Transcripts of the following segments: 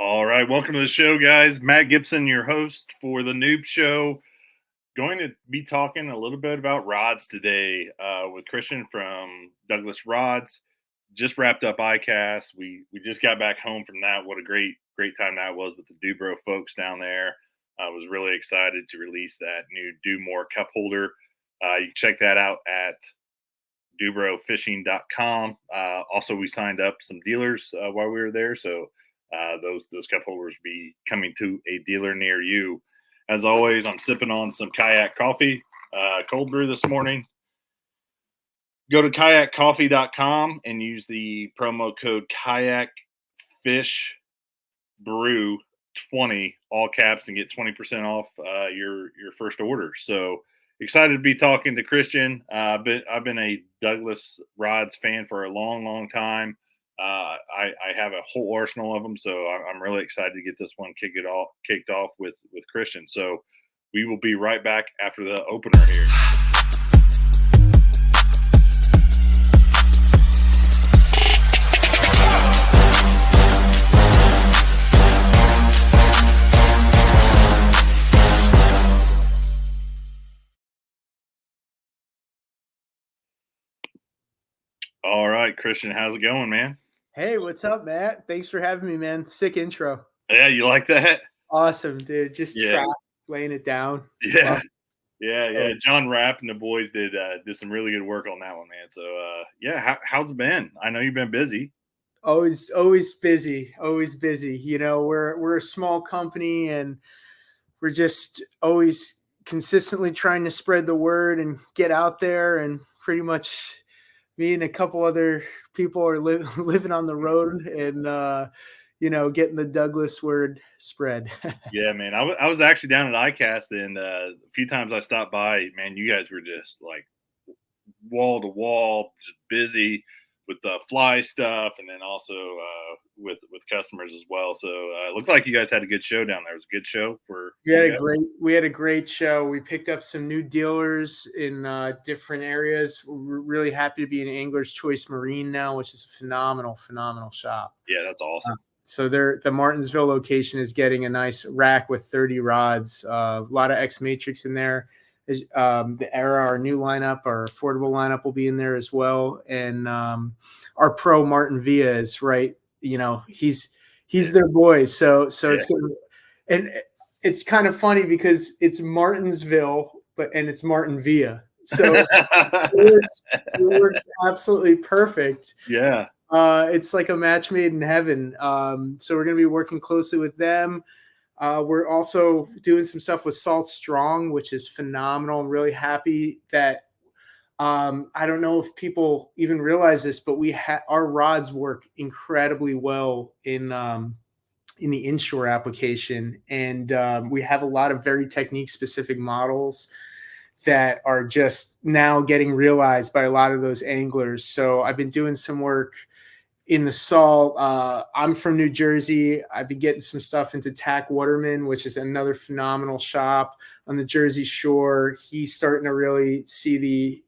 All right, welcome to the show, guys. Matt Gibson, your host for the Noob Show. Going to be talking a little bit about rods today with Christian from Douglas Rods. Just wrapped up ICAST. We just got back home from that. What a great time that was with the Dubro folks down there. I was really excited to release that new Do More cup holder. You can check that out at dubrofishing.com. Also, we signed up some dealers while we were there, so those cup holders will be coming to a dealer near you. As always, I'm sipping on some kayak coffee, cold brew this morning. Go to kayakcoffee.com and use the promo code kayakfishbrew20, all caps, and get 20% off your first order. So excited to be talking to Christian. I've been a Douglas Rods fan for a long time. I have a whole arsenal of them, so I'm really excited to get this one kicked off with Christian. So we will be right back after the opener here. All right, Christian, how's it going, man? Hey, what's up, Matt? Thanks for having me, man. Sick intro. Yeah, you like that? Awesome, dude. Just Yeah. laying it down. Yeah. Yeah. John Rapp and the boys did some really good work on that one, man. So how's it been? I know you've been busy. Always busy. Always busy. You know, we're a small company and we're just always consistently trying to spread the word and get out there, and pretty much me and a couple other people are living on the road and getting the Douglas word spread. Yeah, man. I was actually down at ICAST, and a few times I stopped by, man, you guys were just like wall to wall, just busy with the fly stuff, and then also with customers as well. So it looked like you guys had a good show down there. It was a good show for we had a great show. We picked up some new dealers in different areas. We're really happy to be in Angler's Choice Marine now, which is a phenomenal shop. Yeah, that's awesome. So the Martinsville location is getting a nice rack with 30 rods. A lot of X Matrix in there. The Era, our new lineup, our affordable lineup will be in there as well. And our pro Martin Villa is right. You know, he's their boy. So it's gonna, and it's kind of funny because it's Martinsville, and it's Martin Villa. So it works absolutely perfect. Yeah. It's like a match made in heaven. So we're going to be working closely with them. We're also doing some stuff with Salt Strong, which is phenomenal. I'm really happy that I don't know if people even realize this, but our rods work incredibly well in the inshore application, and we have a lot of very technique specific models that are just now getting realized by a lot of those anglers. So I've been doing some work in the salt. I'm from New Jersey. I've been getting some stuff into Tack Waterman, which is another phenomenal shop on the Jersey Shore. He's starting to really see the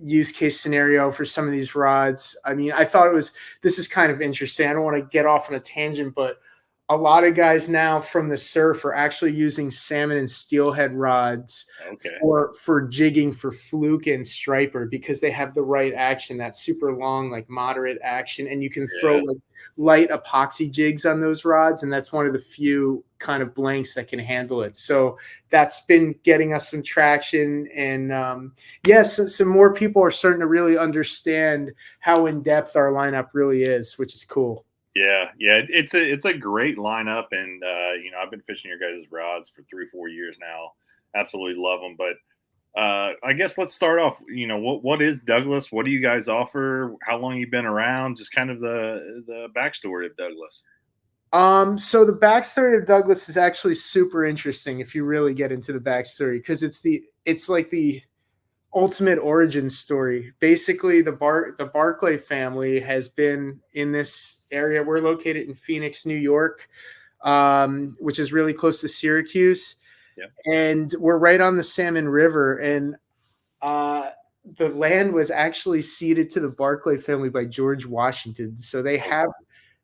use case scenario for some of these rods. I mean, I thought this is kind of interesting. I don't want to get off on a tangent, but a lot of guys now from the surf are actually using salmon and steelhead rods for jigging for fluke and striper, because they have the right action, that super long, like moderate action, and you can throw like light epoxy jigs on those rods, and that's one of the few kind of blanks that can handle it. So that's been getting us some traction, and some more people are starting to really understand how in depth our lineup really is, which is cool. Yeah, it's a great lineup, and I've been fishing your guys' rods for 3-4 years now. Absolutely love them. But I guess let's start off. What is Douglas? What do you guys offer? How long you been around? Just kind of the backstory of Douglas. So the backstory of Douglas is actually super interesting if you really get into the backstory, because it's like the ultimate origin story. Basically, the Barclay family has been in this area. We're located in Phoenix, New York, which is really close to Syracuse. Yep. And we're right on the Salmon River. And the land was actually ceded to the Barclay family by George Washington. So they have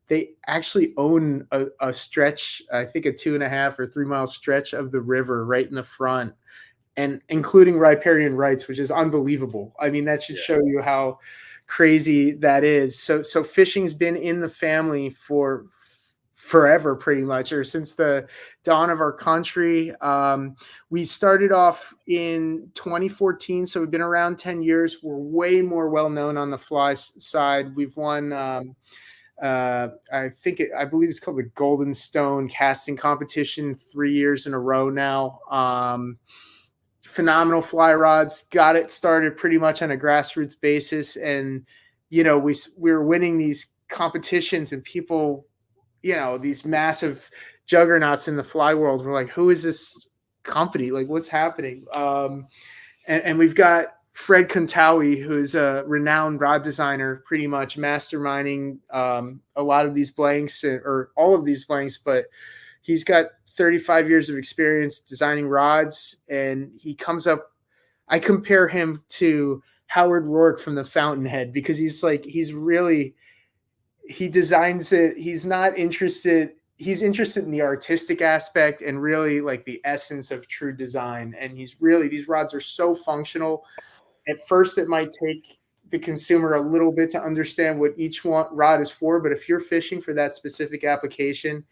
they actually own a stretch, I think a 2.5 or 3 mile stretch of the river right in the front, and including riparian rights, which is unbelievable. I mean, that should Yeah. show you how crazy that is. So fishing's been in the family for forever, pretty much, or since the dawn of our country. We started off in 2014, so we've been around 10 years. We're way more well known on the fly side. We've won. I believe it's called the Golden Stone Casting Competition 3 years in a row now. Phenomenal fly rods. Got it started pretty much on a grassroots basis, and we were winning these competitions, and people, these massive juggernauts in the fly world were like, "Who is this company? Like, what's happening?" And we've got Fred Kuntawi, who's a renowned rod designer, pretty much masterminding a lot of these blanks, or all of these blanks, but he's got 35 years of experience designing rods, and he comes up. I compare him to Howard Rourke from the Fountainhead, because he designs it. He's not interested. He's interested in the artistic aspect and really like the essence of true design. And these rods are so functional. At first, it might take the consumer a little bit to understand what each rod is for, but if you're fishing for that specific application,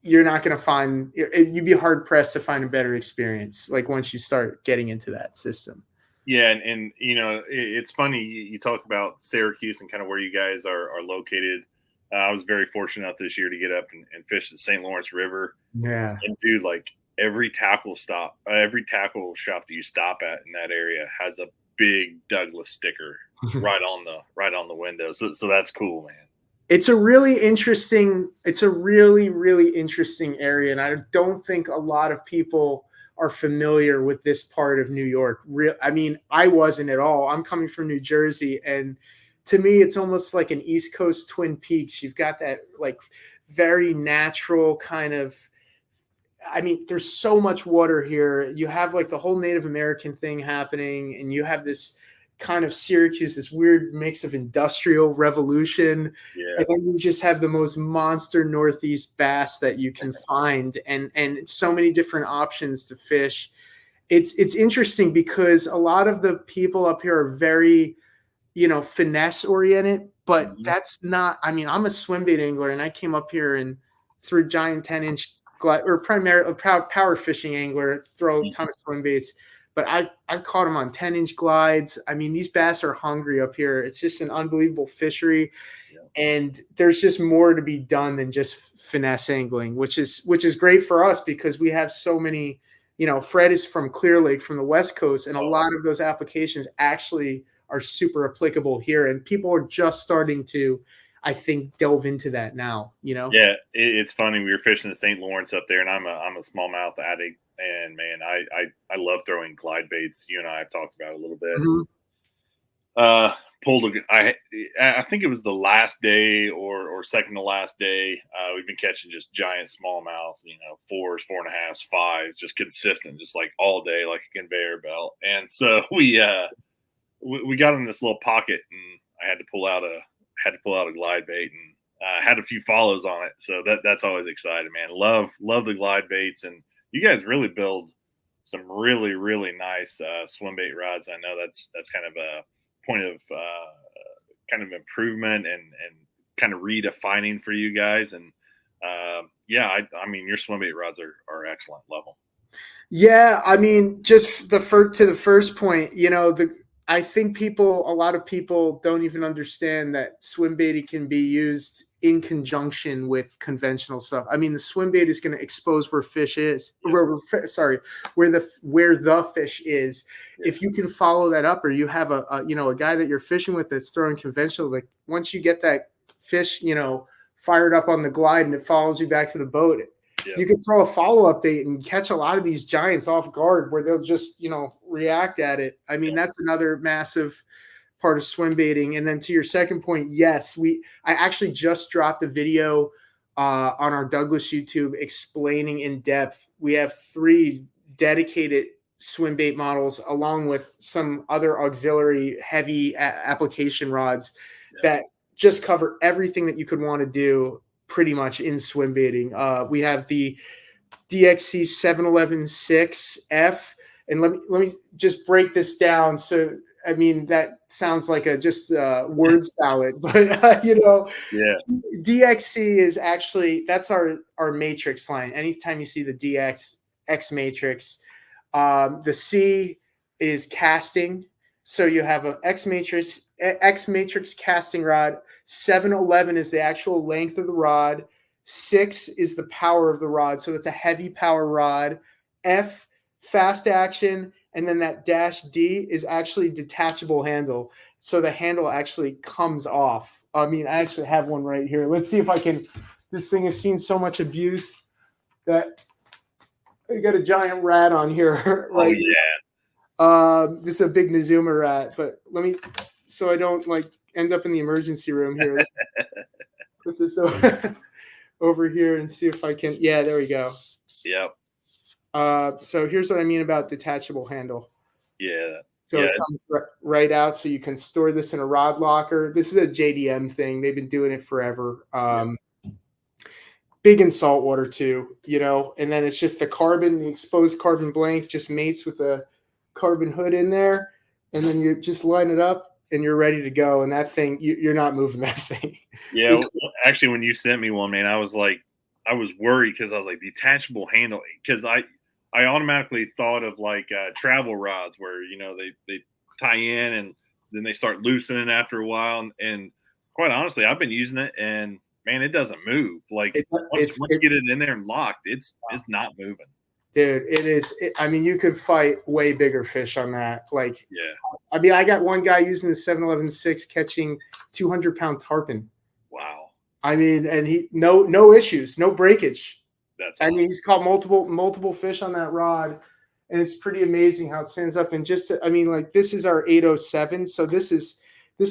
you're not going to find, you'd be hard pressed to find a better experience, like once you start getting into that system. Yeah, and it's funny you talk about Syracuse and kind of where you guys are located. I was very fortunate enough this year to get up and fish the St. Lawrence River. Yeah. And dude, like every tackle shop that you stop at in that area has a big Douglas sticker right on the window. So that's cool, man. It's a really, really interesting area. And I don't think a lot of people are familiar with this part of New York. I mean, I wasn't at all. I'm coming from New Jersey, and to me, it's almost like an East Coast Twin Peaks. You've got that like very natural kind of, I mean, there's so much water here. You have like the whole Native American thing happening, and you have this kind of Syracuse, this weird mix of industrial revolution. Yeah. And then you just have the most monster Northeast bass that you can find, and so many different options to fish. It's interesting because a lot of the people up here are very, finesse oriented, but that's not, I mean, I'm a swim bait angler, and I came up here and threw giant 10-inch glide, or primarily a power fishing angler, throw a ton of swim baits. But I've caught them on 10-inch glides. I mean, these bass are hungry up here. It's just an unbelievable fishery. Yeah. And there's just more to be done than just finesse angling, which is great for us because we have so many, Fred is from Clear Lake, from the West Coast, and a lot of those applications actually are super applicable here. And people are just starting to, I think, delve into that now, Yeah, it's funny. We were fishing the St. Lawrence up there, and I'm a smallmouth addict. And man, I love throwing glide baits. You and I have talked about it a little bit. Mm-hmm. I think it was the last day or second to last day. We've been catching just giant smallmouth, 4s, 4.5s, 5s, just consistent, just like all day, like a conveyor belt. And so we got in this little pocket, and I had to pull out a glide bait, and had a few follows on it. So that's always exciting, man. Love the glide baits. And you guys really build some really, really nice swim bait rods. I know that's kind of a point of kind of improvement and kind of redefining for you guys. And I mean, your swim bait rods are excellent level. Yeah, I mean, just to the first point, I think a lot of people don't even understand that swim bait can be used in conjunction with conventional stuff. I mean, the swim bait is going to expose where fish is, where the fish is. Yeah. If you can follow that up, or you have a guy that you're fishing with that's throwing conventional, like once you get that fish, fired up on the glide and it follows you back to the boat, yeah, you can throw a follow-up bait and catch a lot of these giants off guard where they'll just, react at it. I mean, that's another massive part of swim baiting. And then to your second point, yes, I actually just dropped a video on our Douglas YouTube explaining in depth. We have 3 dedicated swim bait models along with some other auxiliary heavy application rods that just cover everything that you could want to do pretty much in swim baiting. We have the DXC 711-6F, and let me just break this down. So I mean, that sounds like just word salad, but Yeah. DXC is actually, that's our matrix line. Anytime you see the DX X matrix, the C is casting. So you have an X matrix casting rod. 711 is the actual length of the rod. 6 is the power of the rod. So it's a heavy power rod. F, fast action. And then that -D is actually detachable handle. So the handle actually comes off. I mean, I actually have one right here. Let's see if I can. This thing has seen so much abuse that I got a giant rat on here. Right? Oh, yeah. This is a big Nizuma rat, but let me, so I don't like end up in the emergency room here. Put this over here and see if I can. Yeah, there we go. Yep. So here's what I mean about detachable handle. Yeah. So it comes right out, so you can store this in a rod locker. This is a JDM thing. They've been doing it forever. Big in saltwater too, and then it's just the exposed carbon blank just mates with a carbon hood in there, and then you just line it up and you're ready to go. And that thing, you're not moving that thing. Yeah. Actually, when you sent me one, man, I was worried because I was like, detachable handle, because I automatically thought of like travel rods where they tie in and then they start loosening after a while. And quite honestly, I've been using it, and man, it doesn't move. Like once you get it in there and locked, it's not moving. Dude, it is. I mean, you could fight way bigger fish on that. Like, yeah. I mean, I got one guy using the 711-6 catching 200-pound tarpon. Wow. I mean, and he no issues, no breakage. That's awesome. I mean, he's caught multiple fish on that rod, and it's pretty amazing how it stands up. And like this is our 807, so this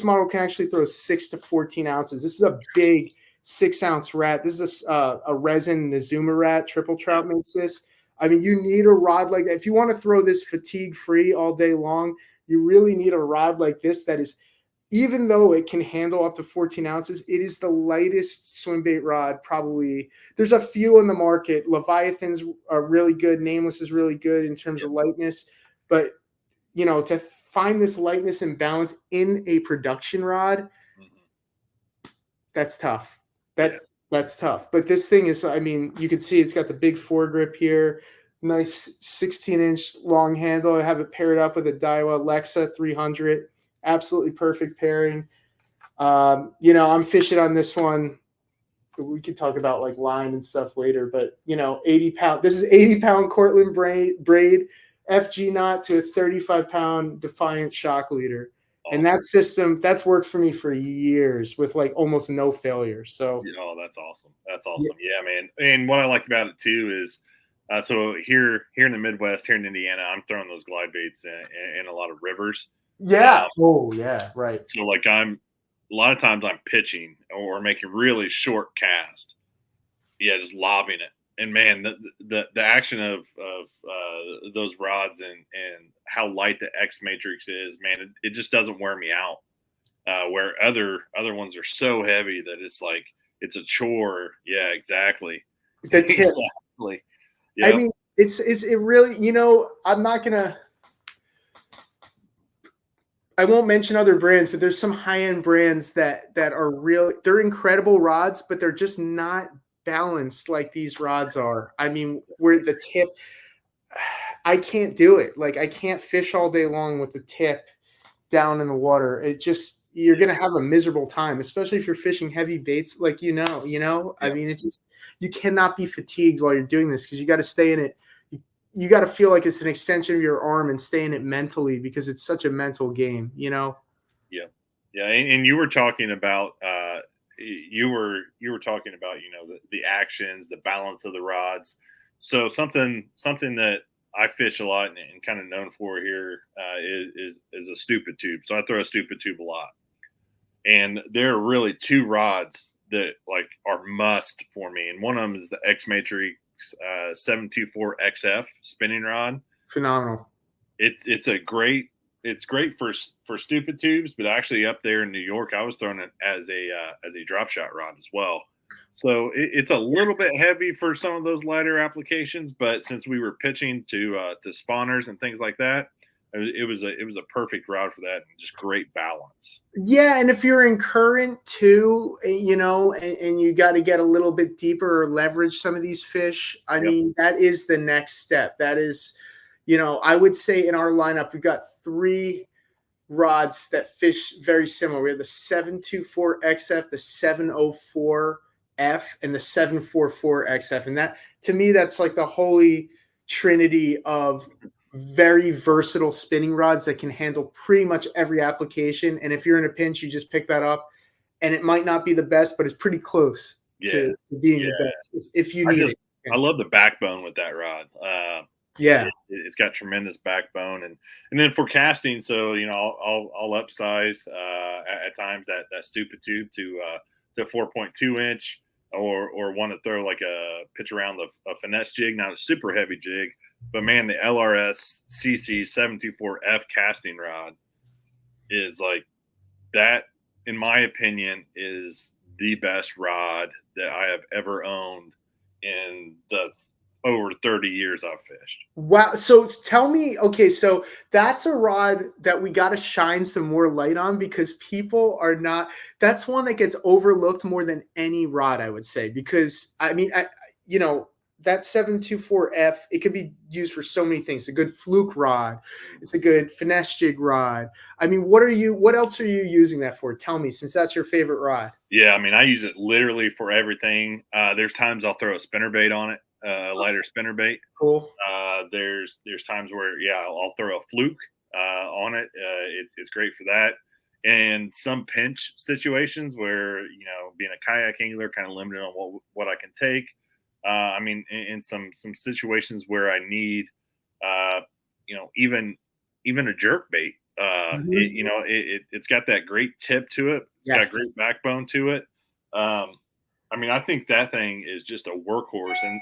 model can actually throw 6 to 14 ounces. This is a big 6-ounce rat. This is a resin Nizuma rat. Triple Trout makes this. I mean, you need a rod like that. If you want to throw this fatigue-free all day long, you really need a rod like this that is, even though it can handle up to 14 ounces, it is the lightest swim bait rod probably. There's a few in the market. Leviathans are really good. Nameless is really good in terms of lightness. But, to find this lightness and balance in a production rod, that's tough. That's tough. But this thing is, I mean, you can see it's got the big foregrip here. Nice 16-inch long handle. I have it paired up with a Daiwa Lexa 300. Absolutely perfect pairing. I'm fishing on this one. We could talk about like line and stuff later, but 80 pound. This is 80-pound Cortland braid, FG knot to a 35-pound Defiant shock leader. And that system, that's worked for me for years with like almost no failure. So, that's awesome. That's awesome. Yeah, man. And what I like about it too is, so here in the Midwest, here in Indiana, I'm throwing those glide baits in a lot of rivers. Yeah. Right. So like a lot of times I'm pitching or making really short cast. Yeah, just lobbing it. And man, the action of those rods and how light the X matrix is, man, it just doesn't wear me out. Where other ones are so heavy that it's like it's a chore. Yeah, exactly. The tip. Exactly. Yep. I mean, it really. I'm not gonna. I won't mention other brands, but there's some high-end brands that are real. They're incredible rods, but they're just not balanced like these rods are. I mean, where the tip, I can't do it. Like I can't fish all day long with the tip down in the water. You're going to have a miserable time, especially if you're fishing heavy baits. Like, I mean, you cannot be fatigued while you're doing this because you got to stay in it. You got to feel like it's an extension of your arm and stay in it mentally because it's such a mental game, Yeah. Yeah. And you were talking about, you were talking about, the actions, the balance of the rods. So something that I fish a lot and kind of known for here is a stupid tube. So I throw a stupid tube a lot, and there are really two rods that like are must for me. And one of them is the X Matrix 724 XF spinning rod. Phenomenal. It's a great it's great for stupid tubes, but actually up there in New York, I was throwing it as a drop shot rod as well. So it's a little bit heavy for some of those lighter applications, but since we were pitching to spawners and things like that, it was a perfect rod for that, and just great balance. Yeah, and if you're in current too, and you got to get a little bit deeper or leverage some of these fish, I Yep. mean, that is the next step. That is, I would say in our lineup, we've got three rods that fish very similar. We have the 724XF, the 704F, and the 744XF. And that, to me, that's like the holy trinity of very versatile spinning rods that can handle pretty much every application. And if you're in a pinch, you just pick that up. And it might not be the best, but it's pretty close Yeah, to being yeah. the best if you I need just it. I love the backbone with that rod. Yeah. It's got tremendous backbone, and then for casting, so I'll upsize at times that stupid tube to 4.2 inch, or want to throw like a pitch around a finesse jig, not a super heavy jig, but man, the LRS CC 724F casting rod is like that, in my opinion, is the best rod that I have ever owned in the over 30 years I've fished. Wow. So tell me, okay, so that's a rod that we got to shine some more light on because people are not, that's one that gets overlooked more than any rod, I would say, because I mean, that 724F, it could be used for so many things. It's a good fluke rod. It's a good finesse jig rod. I mean, what else are you using that for? Tell me, since that's your favorite rod. Yeah, I mean, I use it literally for everything. There's times I'll throw a spinner bait on it, lighter spinner bait. Cool. There's times where I'll throw a fluke on it. It's great for that. And some pinch situations where being a kayak angler, kind of limited on what I can take. I mean, in some situations where I need, even a jerk bait. It's got that great tip to it. It's got Yes. great backbone to it. I mean, I think that thing is just a workhorse. And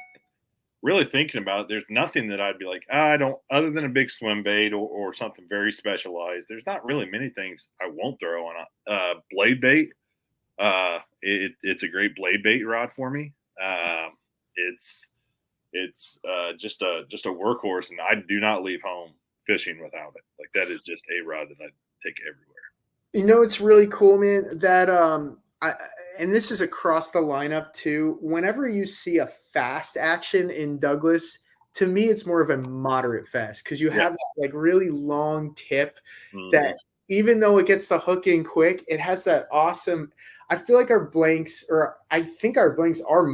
really thinking about it, there's nothing that I'd be like, I don't, other than a big swim bait or something very specialized. There's not really many things I won't throw on a blade bait. It's a great blade bait rod for me. It's just a workhorse, and I do not leave home fishing without it. Like, that is just a rod that I take everywhere. It's really cool, man, that and this is across the lineup too. Whenever you see a fast action in Douglas, to me it's more of a moderate fast because you Yeah. have that like really long tip Mhm. that even though it gets the hook in quick, it has that awesome. I feel like our blanks, or I think our blanks are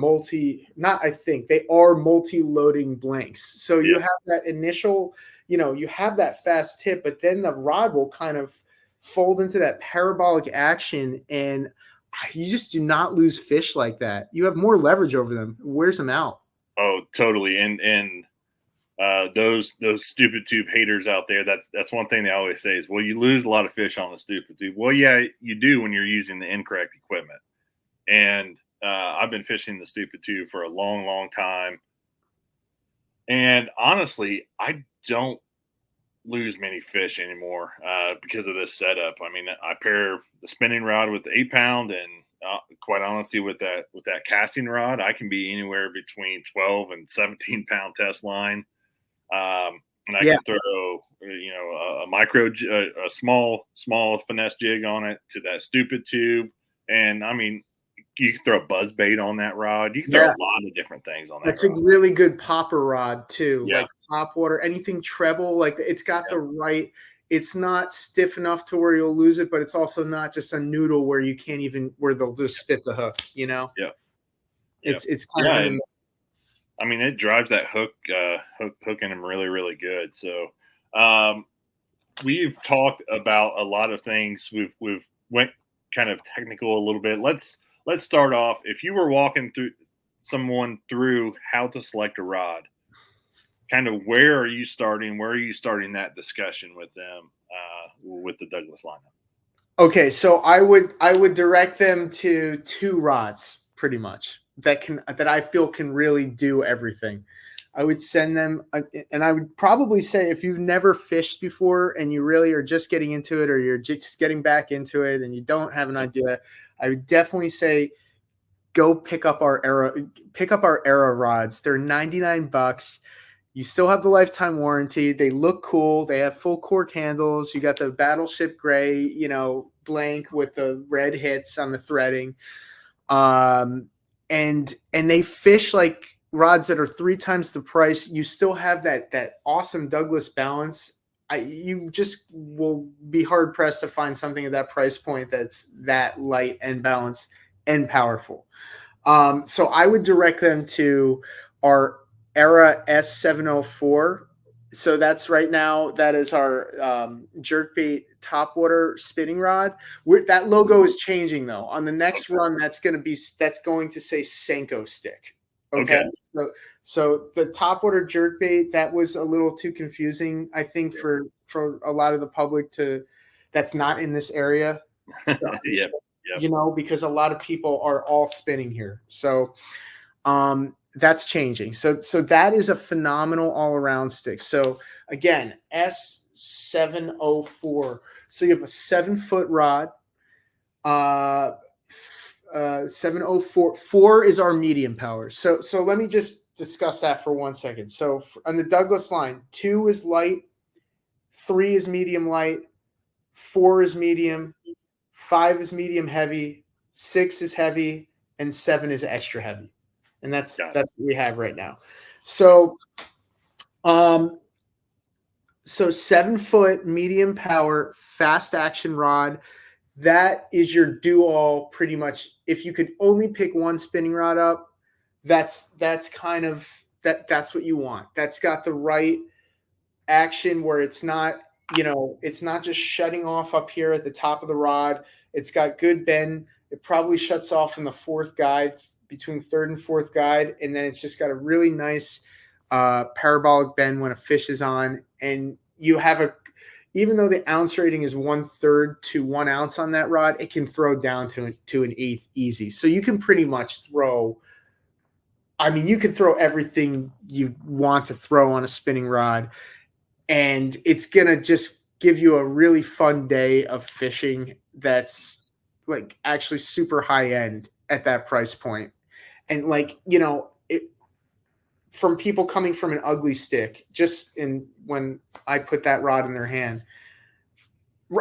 not I think they are multi-loading blanks. So you Yeah. have that initial, you have that fast tip, but then the rod will kind of fold into that parabolic action, and you just do not lose fish like that. You have more leverage over them. It wears them out. Oh, totally. And those stupid tube haters out there, that's one thing they always say is, well, you lose a lot of fish on the stupid tube. Well, yeah, you do when you're using the incorrect equipment. And I've been fishing the stupid tube for a long, long time. And honestly, I don't lose many fish anymore because of this setup. I mean, I pair the spinning rod with the 8 pound, and quite honestly, with that casting rod, I can be anywhere between 12 and 17 pound test line, and I Yeah. can throw a micro, a small finesse jig on it to that stupid tube, and I mean, you can throw a buzz bait on that rod. You can throw Yeah. a lot of different things on that That's a rod. really good popper rod too. Yeah. Like top water, anything treble, like it's got the right, it's not stiff enough to where you'll lose it, but it's also not just a noodle where you can't even where they'll just spit the hook, Yeah. Yeah. It's kind Yeah. of And I mean, it drives that hooking them really, really good. So, we've talked about a lot of things. We've went kind of technical a little bit. Let's start off. If you were walking someone through how to select a rod, kind of where are you starting? Where are you starting that discussion with them with the Douglas lineup? Okay, so I would direct them to two rods pretty much that I feel can really do everything. I would send them, and I would probably say if you've never fished before and you really are just getting into it, or you're just getting back into it and you don't have an idea, I would definitely say go pick up our Era rods. They're $99. You still have the lifetime warranty. They look cool. They have full cork handles. You got the Battleship Gray, blank with the red hits on the threading. And they fish like rods that are 3 times the price. You still have that awesome Douglas balance. You just will be hard pressed to find something at that price point that's that light and balanced and powerful. So I would direct them to our Era S704. So that's right now, that is our jerkbait topwater spinning rod. That logo is changing though. On the next run, that's going to say Senko stick. Okay. So the topwater jerkbait, that was a little too confusing, I think, for a lot of the public that's not in this area. Yep. Because a lot of people are all spinning here. So that's changing. So that is a phenomenal all-around stick. So again, S704. So you have a 7-foot rod. 704. 4 is our medium power. So let me just discuss that for 1 second. So on the Douglas line, 2 is light, 3 is medium light, 4 is medium, 5 is medium heavy, 6 is heavy, and 7 is extra heavy. And that's what we have right now. So 7-foot medium power fast action rod. That is your do-all pretty much. If you could only pick one spinning rod up, that's kind of that's what you want. That's got the right action where it's not just shutting off up here at the top of the rod. It's got good bend. It probably shuts off in the 4th guide, between 3rd and 4th guide, and then it's just got a really nice parabolic bend when a fish is on. And you have even though the ounce rating is 1/3 to 1 ounce on that rod, it can throw down to an 1/8 easy. So you can pretty much throw. You can throw everything you want to throw on a spinning rod, and it's gonna just give you a really fun day of fishing. That's like actually super high end at that price point. And from people coming from an ugly stick, when I put that rod in their hand,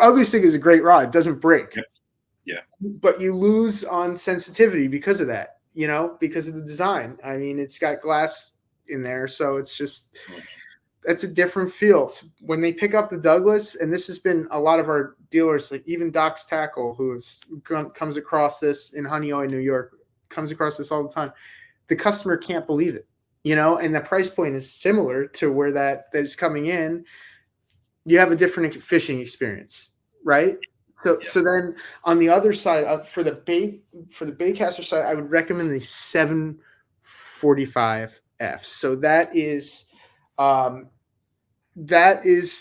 ugly stick is a great rod. It doesn't break. Yeah. But you lose on sensitivity because of that, because of the design. It's got glass in there. So it's just, that's a different feel. So when they pick up the Douglas, and this has been a lot of our dealers, like even Doc's Tackle, who comes across this in Honeoye, New York, comes across this all the time. The customer can't believe it, and the price point is similar to where that is coming in. You have a different fishing experience, right? So then on the other side, for the baitcaster side, I would recommend the 745F. So that is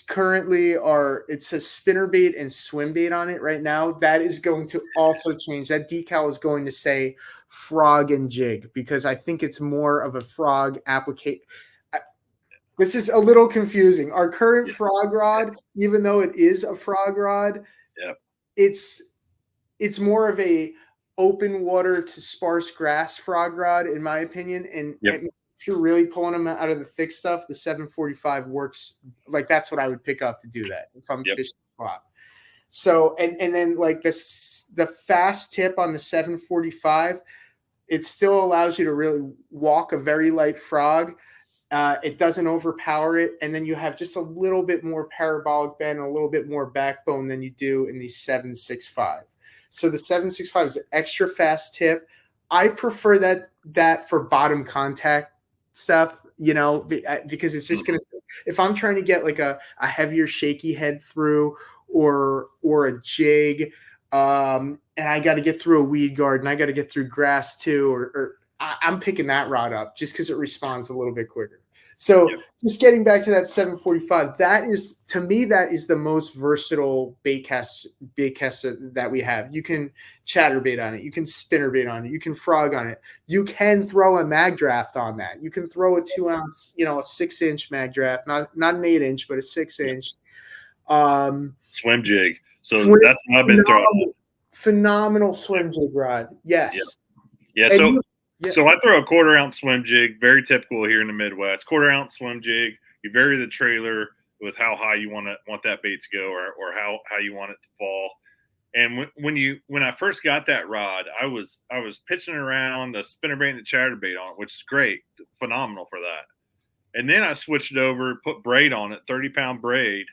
currently it says spinnerbait and swim bait on it right now. That is going to also change. That decal is going to say frog and jig, because I think it's more of a frog application. This is a little confusing. Our current frog rod, even though it is a frog rod, it's more of a open water to sparse grass frog rod, in my opinion. And if you're really pulling them out of the thick stuff, the 745 works. Like, that's what I would pick up to do that if I'm fishing the spot. So, and then like the fast tip on the 745, it still allows you to really walk a very light frog. It doesn't overpower it. And then you have just a little bit more parabolic bend, a little bit more backbone than you do in the 765. So the 765 is an extra fast tip. I prefer that for bottom contact stuff, because it's just going to, if I'm trying to get like a heavier shaky head through or a jig, and I got to get through a weed guard and I got to get through grass too, or I'm picking that rod up just because it responds a little bit quicker. So just getting back to that 745, that is, to me, that is the most versatile bait cast that we have. You can chatterbait on it, you can spinnerbait on it, you can frog on it, you can throw a mag draft on that. You can throw a 2 ounce, a 6-inch mag draft, not an 8-inch, but a 6-inch. Swim jig. So that's what I've been throwing. Phenomenal swim jig rod. Yes. Yeah. So I throw a 1/4 ounce swim jig, very typical here in the Midwest. 1/4 ounce swim jig. You vary the trailer with how high you want that bait to go, or how you want it to fall. And when I first got that rod, I was pitching around the spinnerbait and the chatterbait on it, which is great, phenomenal for that. And then I switched it over, put braid on it, 30-pound braid,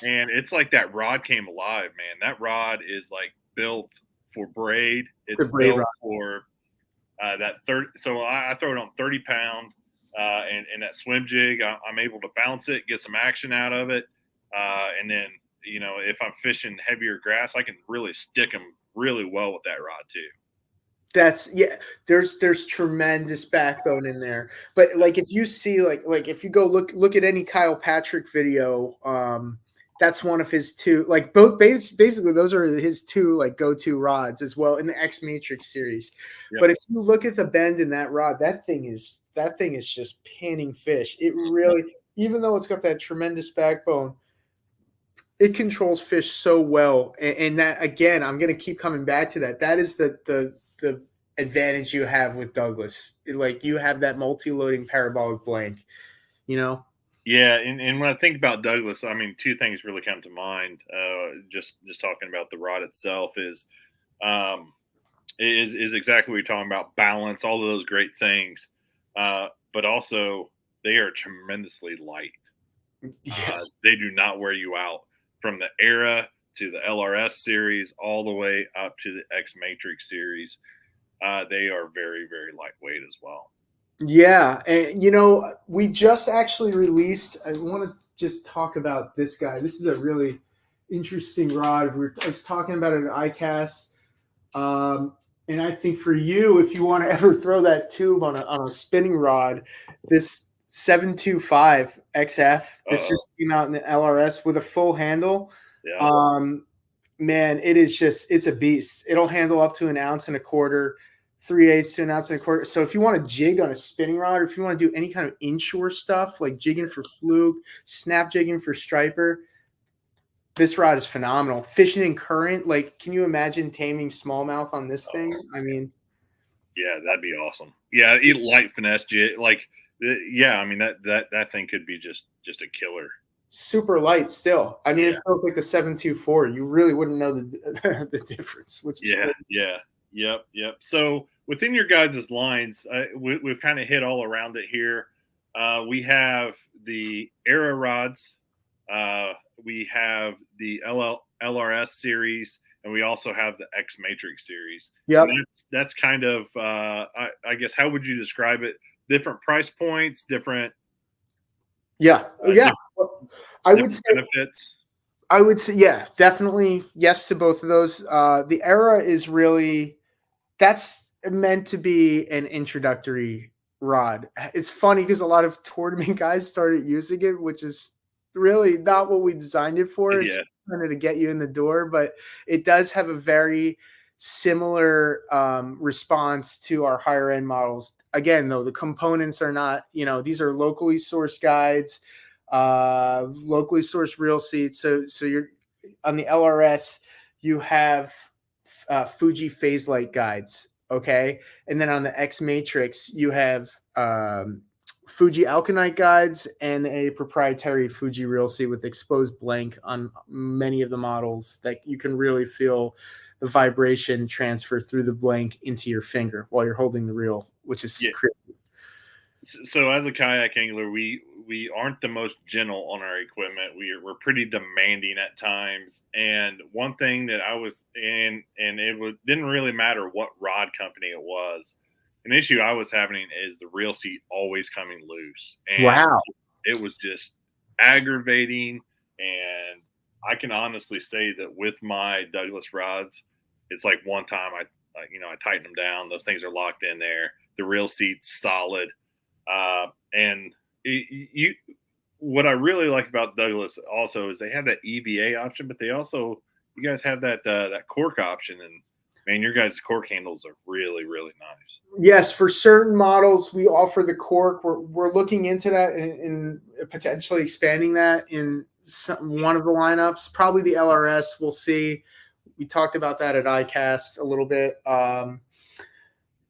and it's like that rod came alive, man. That rod is like built for braid. It's built for that 30. So I throw it on 30-pound, and that swim jig, I'm able to bounce it, get some action out of it, and then if I'm fishing heavier grass, I can really stick them really well with that rod too. There's tremendous backbone in there. But like if you see like if you go look at any Kyle Patrick video, that's one of his two, like both basically those are his two like go-to rods as well in the X Matrix series. Yep. But if you look at the bend in that rod, that thing is just panning fish. It really, even though it's got that tremendous backbone, it controls fish so well. And that, again, I'm going to keep coming back to that. That is the advantage you have with Douglas. Like you have that multi-loading parabolic blank, Yeah, and when I think about Douglas, I mean, two things really come to mind. Just talking about the rod itself is exactly what you're talking about: balance, all of those great things. But also, they are tremendously light. They do not wear you out. From the Era to the LRS series, all the way up to the X Matrix series, they are very, very lightweight as well. Yeah, and we just actually released. I want to just talk about this guy. This is a really interesting rod. I was talking about it at ICAST, and I think for you, if you want to ever throw that tube on a spinning rod, this 725 XF. This just came out in the LRS with a full handle. Yeah. Man, it's a beast. It'll handle up to 1 1/4 ounces, 3/8 to 1 1/4 ounces. So if you want to jig on a spinning rod, or if you want to do any kind of inshore stuff like jigging for fluke, snap jigging for striper, this rod is phenomenal. Fishing in current, like, can you imagine taming smallmouth on this thing? I mean, yeah, that'd be awesome. Yeah, light finesse jig, like, yeah. I mean that thing could be just a killer. Super light still. I mean, it feels like the 724. You really wouldn't know the difference. Which is Yep. So within your guys' lines, we've kind of hit all around it here. We have the Era rods. We have the LRS series, and we also have the X Matrix series. Yeah, that's kind of I guess, how would you describe it? Different price points, different. Different I would say benefits. I would say, yeah, definitely yes to both of those. The Era is really, that's meant to be an introductory rod. It's funny because a lot of tournament guys started using it, which is really not what we designed it for. It's kind of to get you in the door, but it does have a very similar response to our higher end models. Again, though, the components are not, these are locally sourced guides, locally sourced reel seats. So you're on the LRS, you have Fuji phase light guides. Okay. And then on the X Matrix, you have Fuji Alkanite guides and a proprietary Fuji reel seat with exposed blank on many of the models that you can really feel the vibration transfer through the blank into your finger while you're holding the reel, which is crazy. So as a kayak angler, we aren't the most gentle on our equipment. We're pretty demanding at times. And one thing that I was in, and didn't really matter what rod company it was, an issue I was having is the reel seat always coming loose. And wow. It was just aggravating. And I can honestly say that with my Douglas rods, it's like one time I tighten them down. Those things are locked in there. The reel seat's solid. And you what I really like about Douglas also is they have that EVA option, but they also you guys have that cork option, and man, your guys' cork handles are really really nice. Yes, for certain models, we offer the cork. We're looking into that and potentially expanding that in one of the lineups. Probably the LRS. We'll see. We talked about that at ICAST a little bit.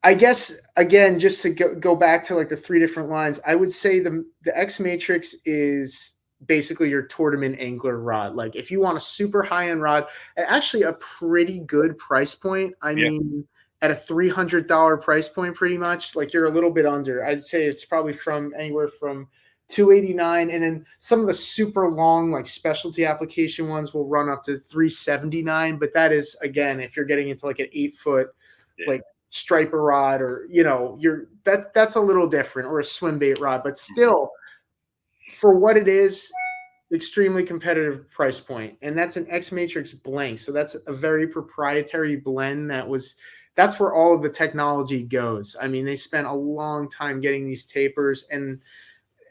I guess again, just to go back to like the three different lines, I would say the X Matrix is basically your tournament angler rod. Like if you want a super high end rod, at actually a pretty good price point. I Yeah, mean, at a $300 price point, pretty much, like you're a little bit under. I'd say it's probably from anywhere from 289, and then some of the super long like specialty application ones will run up to 379. But that is again, if you're getting into like an 8 foot yeah, like striper rod, or that's a little different, or a swim bait rod, but mhm, still for what it is, extremely competitive price point. And that's an X Matrix blank, so that's a very proprietary blend. That's where all of the technology goes. I mean, they spent a long time getting these tapers and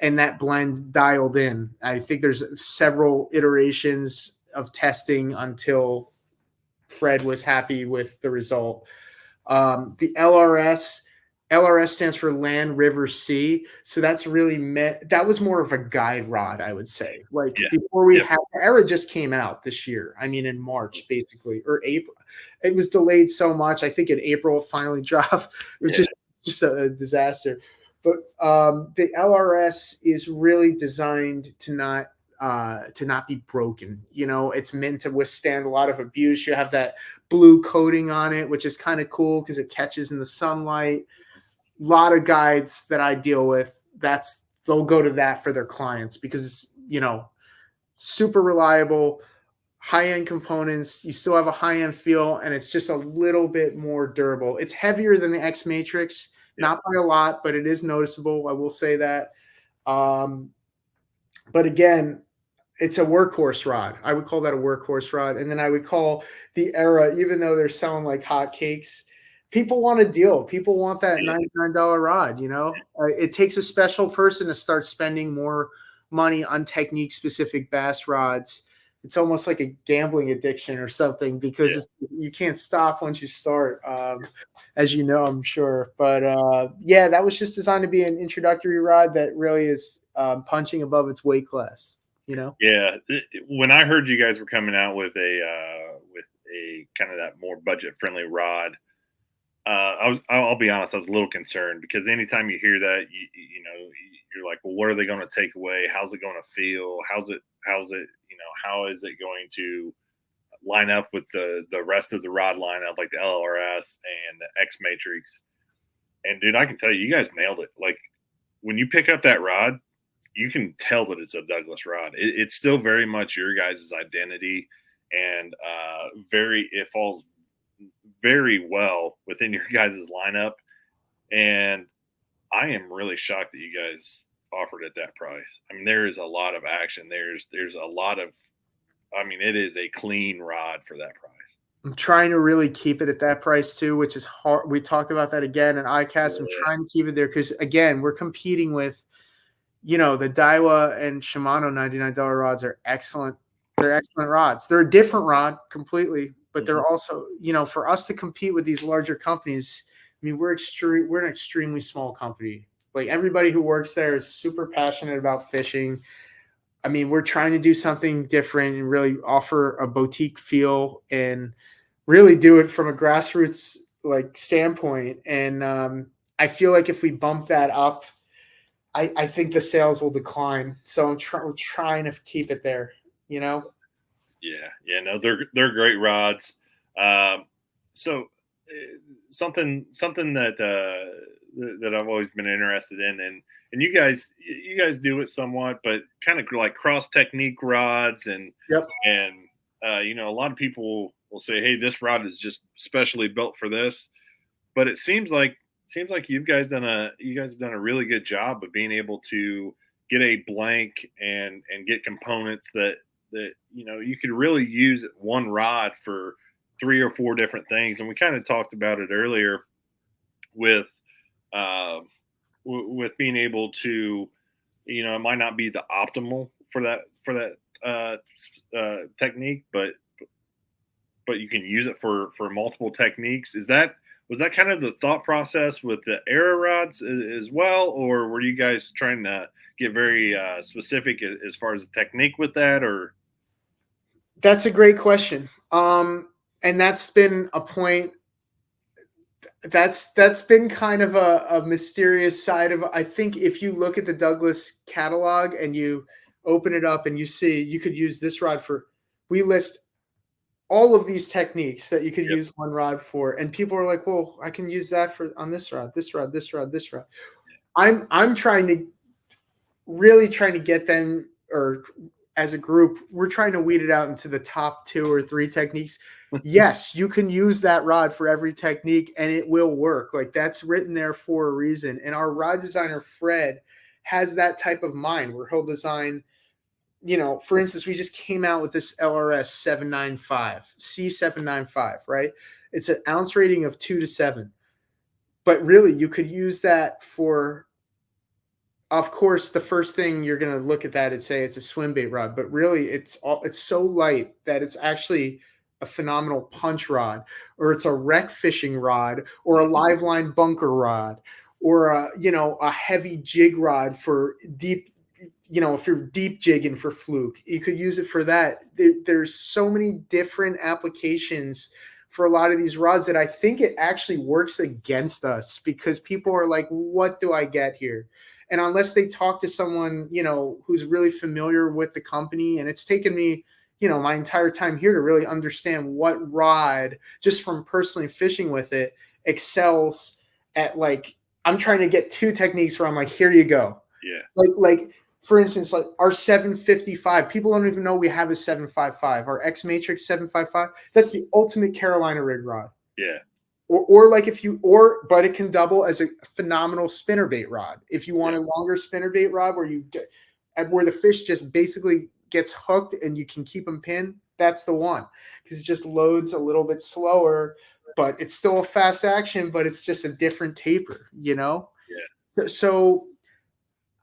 that blend dialed in. I think there's several iterations of testing until Fred was happy with the result. The LRS stands for Land River Sea. So that's really that was more of a guide rod, I would say. Like yeah, before we yep, had the era just came out this year. I mean, in March, basically, or April. It was delayed so much. I think in April it finally dropped. It was yeah, just a disaster. But the LRS is really designed to not be broken. It's meant to withstand a lot of abuse. You have that blue coating on it, which is kind of cool because it catches in the sunlight. A lot of guides that I deal with, they'll go to that for their clients because super reliable, high-end components. You still have a high-end feel, and it's just a little bit more durable. It's heavier than the X Matrix, yep, not by a lot, but it is noticeable. I will say that. Um, but again, it's a workhorse rod. I would call that a workhorse rod. And then I would call the era, even though they're selling like hotcakes, people want a deal. People want that yeah, $99 rod. It takes a special person to start spending more money on technique specific bass rods. It's almost like a gambling addiction or something because yeah. you can't stop once you start, as you know, I'm sure. But yeah, that was just designed to be an introductory rod that really is punching above its weight class. Yeah, when I heard you guys were coming out with a kind of that more budget friendly rod, I'll be honest, I was a little concerned because anytime you hear that, you're like, well, what are they going to take away? How's it going to feel? How's it, how is it going to line up with the rest of the rod lineup, like the LRS and the X Matrix? And dude, I can tell you, you guys nailed it. Like when you pick up that rod, you can tell that it's a Douglas rod. It's still very much your guys' identity, and it falls very well within your guys' lineup. And I am really shocked that you guys offered at that price. I mean, there is a lot of action. There's a lot of. I mean, it is a clean rod for that price. I'm trying to really keep it at that price too, which is hard. We talked about that again in ICAST. I'm Yeah, trying to keep it there because again, we're competing with, the Daiwa and Shimano $99 rods are excellent. They're excellent rods. They're a different rod completely, but mhm, they're also, for us to compete with these larger companies. I mean, we're an extremely small company. Like everybody who works there is super passionate about fishing. I mean, we're trying to do something different and really offer a boutique feel and really do it from a grassroots like standpoint. And I feel like if we bump that up, I think the sales will decline. So we're trying to keep it there, you know? yeah, yeah. No, they're great rods. Um, so something that I've always been interested in, and you guys do it somewhat, but kind of like cross technique rods, Yep. and a lot of people will say, hey, this rod is just specially built for this, but it seems like you guys have done a really good job of being able to get a blank and get components that you could really use one rod for three or four different things. And we kind of talked about it earlier with uh, with being able to it might not be the optimal for that technique, but you can use it for multiple techniques. Was that kind of the thought process with the arrow rods as well, or were you guys trying to get very specific as far as the technique with that, or? That's a great question. And that's been a point that's been kind of a mysterious side of, I think, if you look at the Douglas catalog and you open it up and you see you could use this rod for, we list all of these techniques that you could Yep. use one rod for, and people are like, well, I can use that for on this rod, this rod, this rod, this rod. I'm really trying to get them, or as a group, we're trying to weed it out into the top 2 or 3 techniques. Yes, you can use that rod for every technique and it will work. Like, that's written there for a reason. And our rod designer, Fred, has that type of mind where he'll design, for instance, we just came out with this LRS 795, C795, right? It's an ounce rating of 2 to 7. But really, you could use that for, of course, the first thing you're going to look at that and say it's a swim bait rod, but really it's so light that it's actually a phenomenal punch rod, or it's a wreck fishing rod, or a live line bunker rod, or a heavy jig rod for deep, if you're deep jigging for fluke, you could use it for that. There's so many different applications for a lot of these rods that I think it actually works against us, because people are like, what do I get here? And unless they talk to someone, who's really familiar with the company, and it's taken me, my entire time here to really understand what rod, just from personally fishing with it, excels at, like, I'm trying to get 2 techniques where I'm like, here you go. Yeah. Like for instance, like our 755, people don't even know we have a 755. Our X Matrix 755, that's the ultimate Carolina rig rod. Yeah. Or like but it can double as a phenomenal spinnerbait rod. If you want a longer spinnerbait rod where the fish just basically gets hooked and you can keep them pinned, that's the one, because it just loads a little bit slower, but it's still a fast action, but it's just a different taper, Yeah. So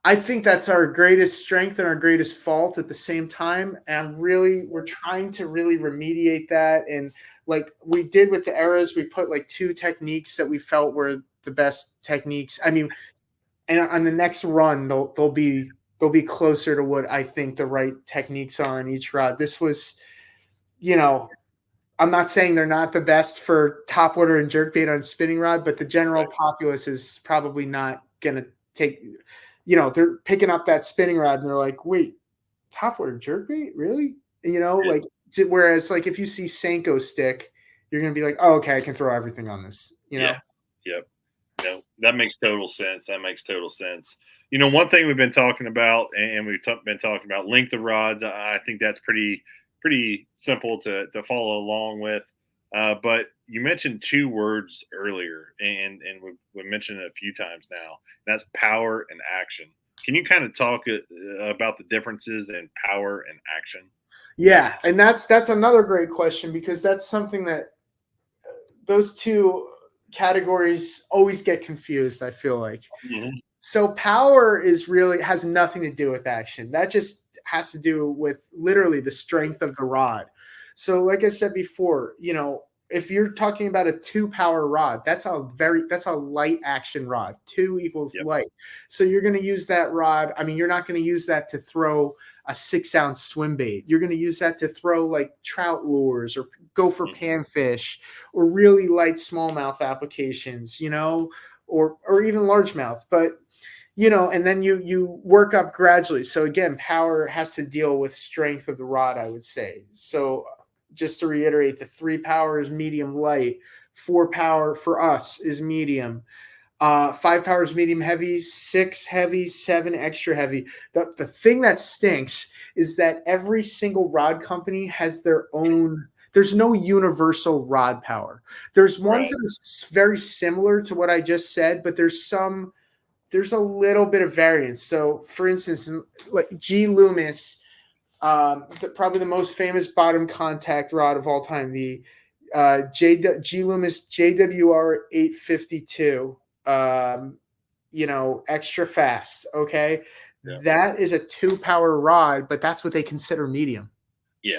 I think that's our greatest strength and our greatest fault at the same time. And we're trying to really remediate that. And like we did with the arrows, we put like 2 techniques that we felt were the best techniques. I mean, and on the next run, they'll be closer to what I think the right techniques are in each rod. This was, I'm not saying they're not the best for top water and jerkbait on spinning rod, but the general populace is probably not going to take, they're picking up that spinning rod and they're like, wait, top water jerkbait? Really? Like, whereas like if you see Senko stick, you're going to be like, oh, okay, I can throw everything on this, Yeah. Yep. No, that makes total sense. One thing we've been talking about, and we've been talking about length of rods. I think that's pretty simple to follow along with. But you mentioned 2 words earlier, and we've mentioned it a few times now. That's power and action. Can you kind of talk about the differences in power and action? Yeah, and that's another great question, because that's something that those 2 categories always get confused, I feel like. Mm-hmm. So power has nothing to do with action. That just has to do with literally the strength of the rod. So like I said before, if you're talking about a 2 power rod, that's a light action rod. 2 equals light. So you're going to use that rod. I mean, you're not going to use that to throw a 6-ounce swim bait. You're going to use that to throw like trout lures, or go for panfish, or really light smallmouth applications, or even largemouth. But and then you work up gradually. So again, power has to deal with strength of the rod, I would say. So just to reiterate, the 3 power is medium light, 4 power for us is medium, 5 power is medium heavy, 6 heavy, 7 extra heavy. The thing that stinks is that every single rod company has their own. There's no universal rod power. There's ones that are very similar to what I just said, but there's a little bit of variance. So for instance, like G Loomis, probably the most famous bottom contact rod of all time, the G Loomis JWR 852, extra fast. Okay. Yeah. That is a 2-power rod, but that's what they consider medium. Yeah.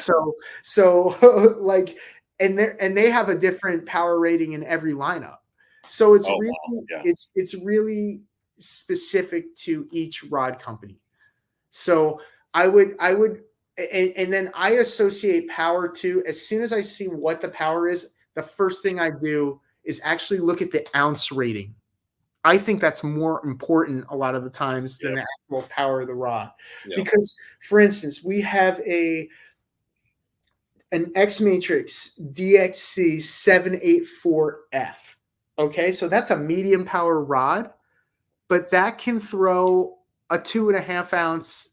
So like, and they have a different power rating in every lineup. So it's Oh really wow. Yeah. it's really specific to each rod company. So I would and then I associate power to, as soon as I see what the power is, the first thing I do is actually look at the ounce rating. I think that's more important a lot of the times than Yep. the actual power of the rod. Yep. Because, for instance, we have an X Matrix DXC 784F. Okay, so that's a medium power rod, but that can throw a 2.5 ounce,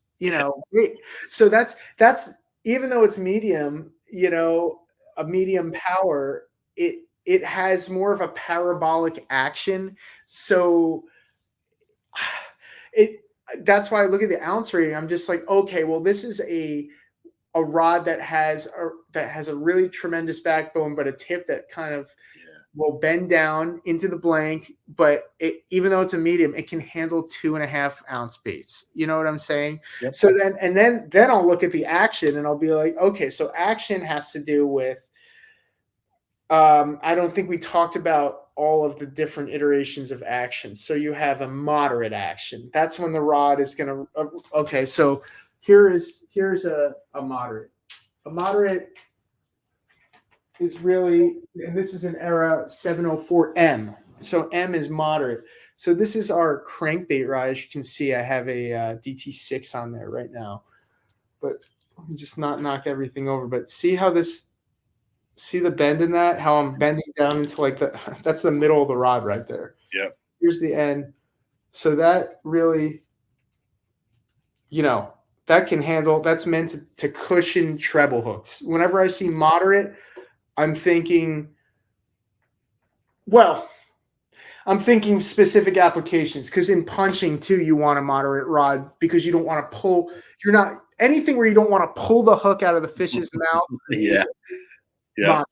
so that's even though it's medium, a medium power, it has more of a parabolic action. So it that's why I look at the ounce rating. I'm just like, okay, well, this is a rod that has a really tremendous backbone, but a tip that kind of will bend down into the blank. But even though it's a medium, it can handle 2.5 ounce baits. You know what I'm saying? Yep. So then I'll look at the action and I'll be like, okay, so action has to do with. I don't think we talked about all of the different iterations of action. So you have a moderate action. That's when the rod is going to. Okay, so here's a moderate. A moderate is really, and this is an era 704M. So M is moderate. So this is our crankbait rod. As you can see, I have a DT6 on there right now, but just not knock everything over. But see the bend in that? How I'm bending down into like that's the middle of the rod right there. Yep. Here's the end. So that really, that can handle, that's meant to cushion treble hooks. Whenever I see moderate, I'm thinking specific applications, because in punching too, you want a moderate rod because you don't want to pull. You're not anything where you don't want to pull the hook out of the fish's mouth. Yeah. Yeah.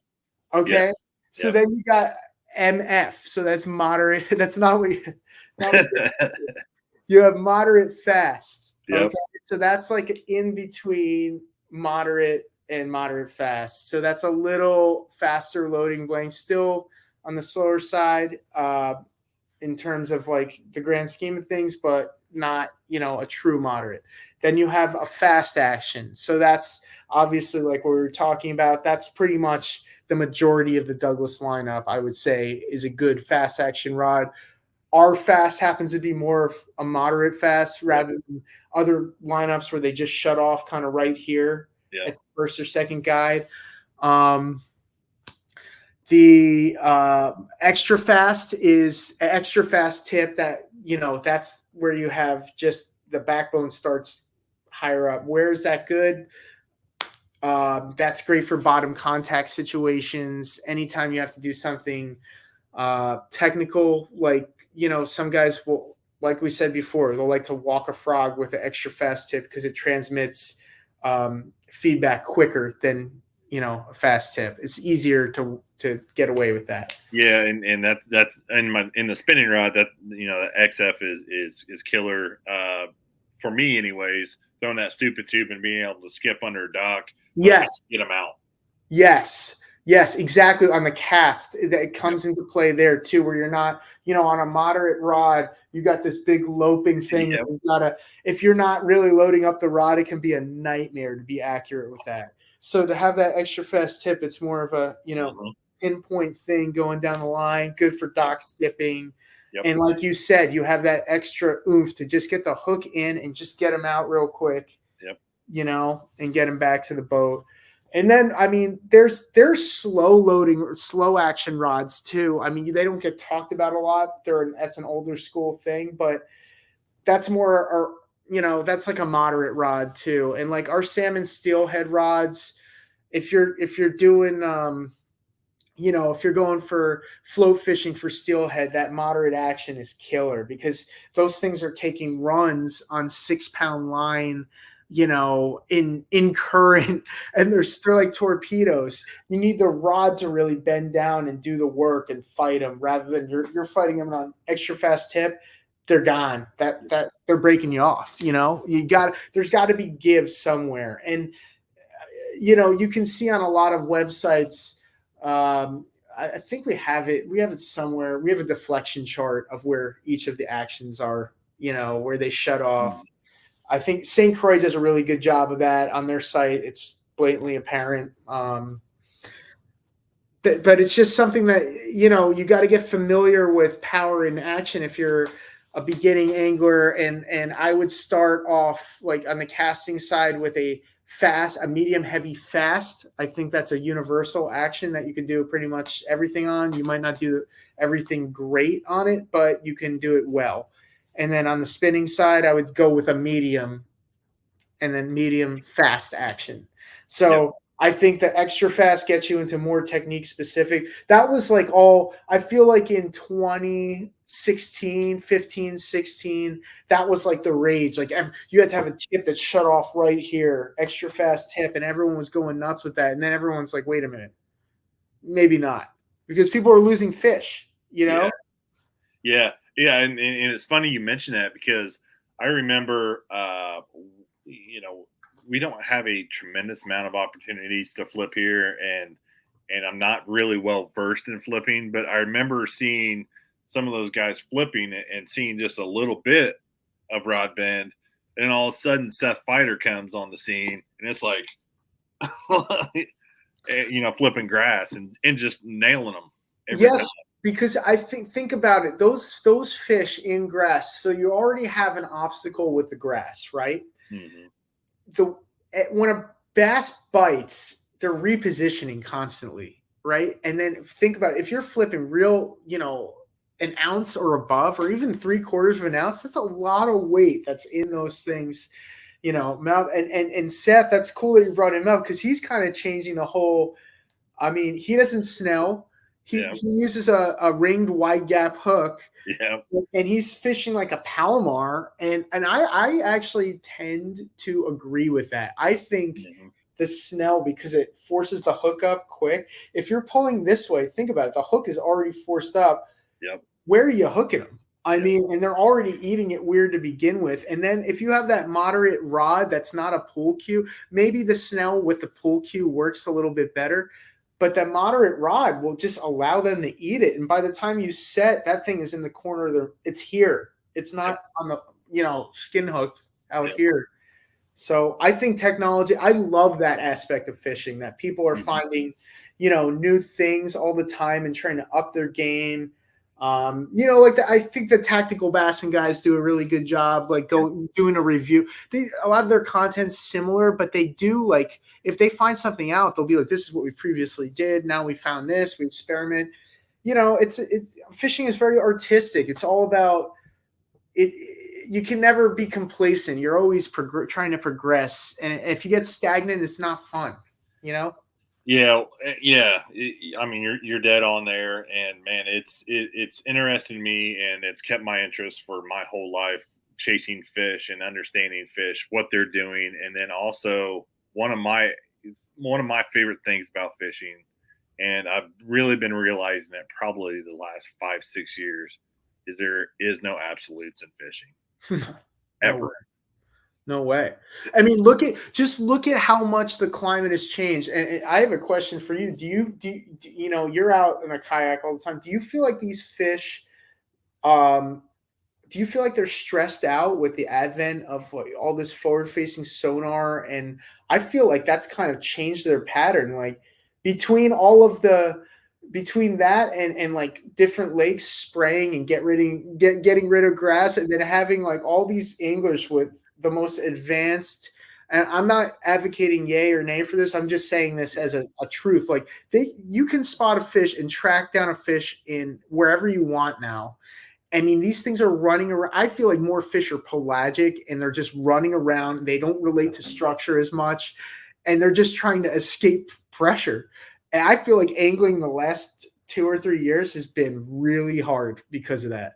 Okay. Yeah. So then you got MF. So that's moderate. That's not what you have moderate fast. Yep. Okay. So that's like in between moderate and moderate fast. So that's a little faster loading blank, still on the slower side in terms of like the grand scheme of things, but not, a true moderate. Then you have a fast action. So that's obviously like what we were talking about. That's pretty much the majority of the Douglas lineup, I would say, is a good fast action rod. Our fast happens to be more of a moderate fast rather than other lineups where they just shut off kind of right here at the first or second guide. The extra fast is an extra fast tip that, that's where you have just the backbone starts higher up. Where is that good? That's great for bottom contact situations. Anytime you have to do something technical, like, some guys will, like we said before, they'll like to walk a frog with an extra fast tip because it transmits feedback quicker than, a fast tip. It's easier to get away with that. Yeah, and that's in the spinning rod, that the XF is killer for me anyways. Throwing that stupid tube and being able to skip under a dock. Yes. Get them out. Yes, exactly. On the cast, that comes into play there too, where you're not, on a moderate rod, you got this big loping thing. Yep. If you're not really loading up the rod, it can be a nightmare to be accurate with that. So to have that extra fast tip, it's more of a, pinpoint thing going down the line, good for dock skipping. Yep. And like you said, you have that extra oomph to just get the hook in and just get them out real quick. Yep. And get them back to the boat. And then, I mean, there's slow loading or slow action rods too. I mean, they don't get talked about a lot. That's an older school thing, but that's more, that's like a moderate rod too. And like our salmon steelhead rods, if you're doing, if you're going for float fishing for steelhead, that moderate action is killer because those things are taking runs on 6-pound line, in current, and they're like torpedoes. You need the rod to really bend down and do the work and fight them rather than you're fighting them on extra fast tip. they're gone. That they're breaking you off. There's got to be give somewhere, and you can see on a lot of websites. I think we have it. We have it somewhere. We have a deflection chart of where each of the actions are. Where they shut off. I think St. Croix does a really good job of that on their site. It's blatantly apparent. But it's just something that you got to get familiar with power in action if you're a beginning angler, and I would start off like on the casting side with a medium heavy fast. I think that's a universal action that you can do pretty much everything on. You might not do everything great on it, but you can do it well. And then on the spinning side, I would go with a medium and then medium fast action. So I think the extra fast gets you into more technique specific. That was like I feel like in 2016, 15, 16, that was like the rage. Like you had to have a tip that shut off right here, extra fast tip, and everyone was going nuts with that. And then everyone's like, wait a minute, maybe not, because people are losing fish, Yeah. And it's funny you mention that, because I remember, we don't have a tremendous amount of opportunities to flip here, and I'm not really well versed in flipping, but I remember seeing some of those guys flipping and seeing just a little bit of rod bend, and all of a sudden Seth Fighter comes on the scene, and it's like, flipping grass and just nailing them every time. Because I think about it, those fish in grass, so you already have an obstacle with the grass, right? Mm-hmm. When a bass bites, they're repositioning constantly, right? And then think about it, if you're flipping real, an ounce or above, or even 3/4 of an ounce, that's a lot of weight that's in those things. Mouth and Seth, that's cool that you brought him up, because he's kind of changing the whole. I mean, he doesn't snell. He uses a ringed wide gap hook. Yeah. And he's fishing like a Palomar. And I actually tend to agree with that. I think the snell, because it forces the hook up quick. If you're pulling this way, think about it. The hook is already forced up. Yep. Where are you hooking them? I mean, and they're already eating it weird to begin with. And then if you have that moderate rod that's not a pool cue, maybe the snell with the pool cue works a little bit better. But that moderate rod will just allow them to eat it. And by the time you set, that thing is in the corner of it's here. It's not on the, skin hook out here. So I think technology, I love that aspect of fishing, that people are finding, new things all the time and trying to up their game. I think the tactical bassing guys do a really good job, like doing a review. A lot of their content's similar, but they do, like, if they find something out, they'll be like, this is what we previously did. Now we found this, we experiment. It's fishing is very artistic. It's all about it. You can never be complacent. You're always trying to progress. And if you get stagnant, it's not fun, Yeah. I mean, you're dead on there, and man, it's interesting me, and it's kept my interest for my whole life, chasing fish and understanding fish, what they're doing, and then also one of my favorite things about fishing, and I've really been realizing that probably the last 5-6 years, is there is no absolutes in fishing ever. No way. I mean, look at how much the climate has changed. And I have a question for you. Do you're out in a kayak all the time. Do you feel like these fish, do you feel like they're stressed out with the advent of all this forward-facing sonar? And I feel like that's kind of changed their pattern. Like between that and like different lakes spraying and getting rid of grass, and then having like all these anglers with the most advanced, and I'm not advocating yay or nay for this, I'm just saying this as a truth. Like you can spot a fish and track down a fish in wherever you want now. I mean, these things are running around. I feel like more fish are pelagic and they're just running around. They don't relate to structure as much, and they're just trying to escape pressure. And I feel like angling the last 2 or 3 years has been really hard because of that.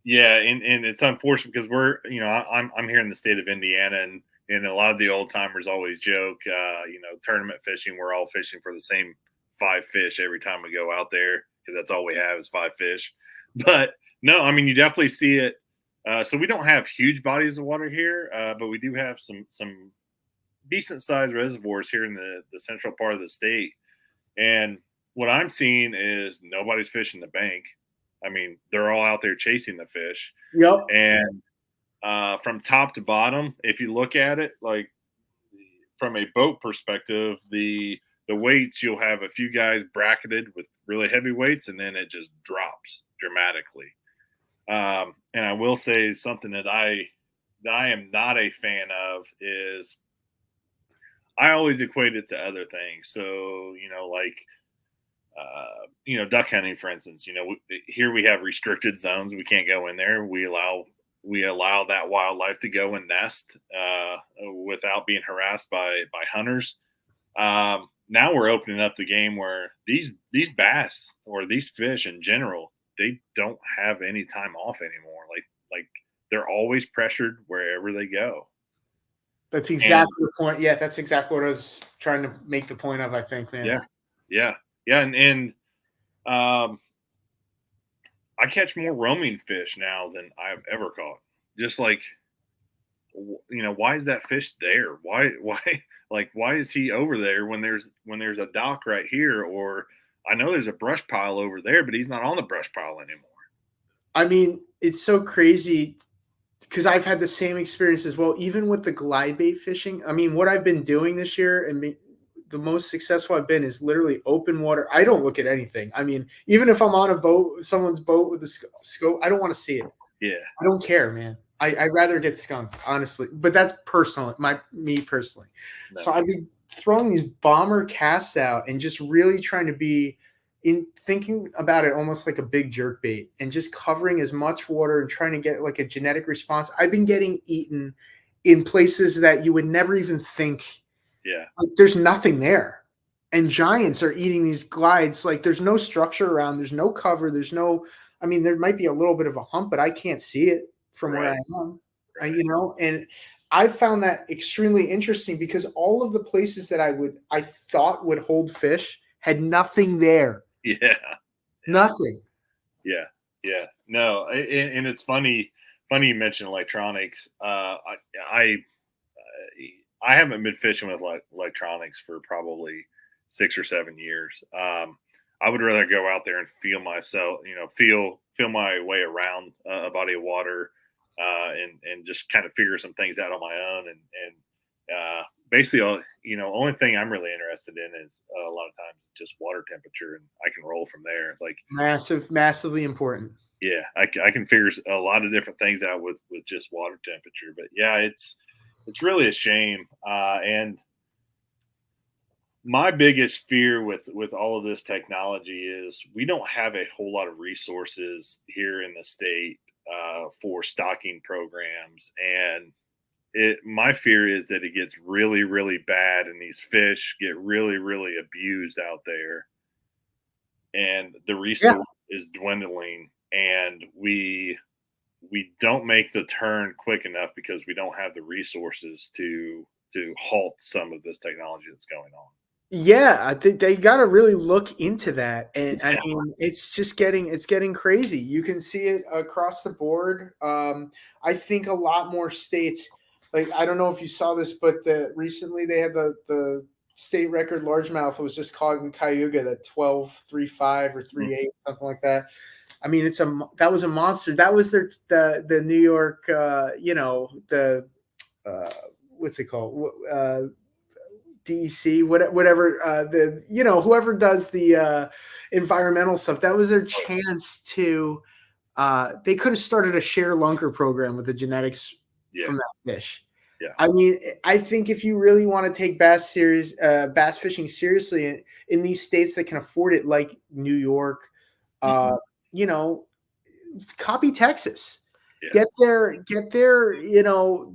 Yeah, and it's unfortunate because I'm here in the state of Indiana, and a lot of the old timers always joke, tournament fishing, we're all fishing for the same 5 fish every time we go out there, because that's all we have is 5 fish. But no, I mean, you definitely see it. So we don't have huge bodies of water here, but we do have some decent sized reservoirs here in the central part of the state. And what I'm seeing is nobody's fishing the bank. I mean, they're all out there chasing the fish. Yep. And from top to bottom, if you look at it, like from a boat perspective, the weights, you'll have a few guys bracketed with really heavy weights, and then it just drops dramatically. And I will say something that I am not a fan of is I always equate it to other things. So like duck hunting, for instance. Here we have restricted zones. We can't go in there. We allow that wildlife to go and nest without being harassed by hunters. Now we're opening up the game where these bass or these fish in general, they don't have any time off anymore. Like they're always pressured wherever they go. That's And exactly the point. Yeah, that's exactly what I was trying to make the point of, I think, man. yeah, and um, I catch more roaming fish now than I've ever caught. Just like why is that fish there? Why like why is he over there when there's a dock right here? Or I know there's a brush pile over there, but he's not on the brush pile anymore. I mean, it's so crazy because I've had the same experience as well, even with the glide bait fishing. I mean, what I've been doing this year and the most successful I've been is literally open water. I don't look at anything. I mean, even if I'm on a boat, someone's boat with a scope, I don't want to see it. Yeah. I don't care, man. I'd rather get skunked, honestly. But that's personal, me personally. No. So I've been throwing these bomber casts out and just really trying to be in thinking about it almost like a big jerk bait and just covering as much water and trying to get like a genetic response. I've been getting eaten in places that you would never even think. Yeah. Like, there's nothing there. And giants are eating these glides. Like there's no structure around. There's no cover. There's no, I mean, there might be a little bit of a hump, but I can't see it from where I am, and I found that extremely interesting because all of the places that I thought would hold fish had nothing there. Yeah. Nothing. Yeah. No, and it's funny you mentioned electronics. I haven't been fishing with electronics for probably 6 or 7 years. I would rather go out there and feel myself, feel my way around a body of water, and just kind of figure some things out on my own. And basically, only thing I'm really interested in is a lot of times just water temperature, and I can roll from there. It's like massively important. Yeah, I can figure a lot of different things out with just water temperature. But yeah, it's really a shame. And my biggest fear with all of this technology is we don't have a whole lot of resources here in the state for stocking programs. And my fear is that it gets really, really bad and these fish get really, really abused out there. And the resource is dwindling, and we don't make the turn quick enough because we don't have the resources to halt some of this technology that's going on. Yeah, I think they got to really look into that. And I mean, it's getting crazy. You can see it across the board. I think a lot more states, like, I don't know if you saw this, but recently they had the state record largemouth was just caught in Cayuga, that 12.35 or 3.8, something like that. I mean, that was a monster. That was the New York, what's it called? DEC, whatever, whoever does the environmental stuff. That was their chance to. They could have started a share lunker program with the genetics from that fish. Yeah. I mean, I think if you really want to take bass fishing seriously in these states that can afford it, like New York, copy Texas. Yeah. Get their,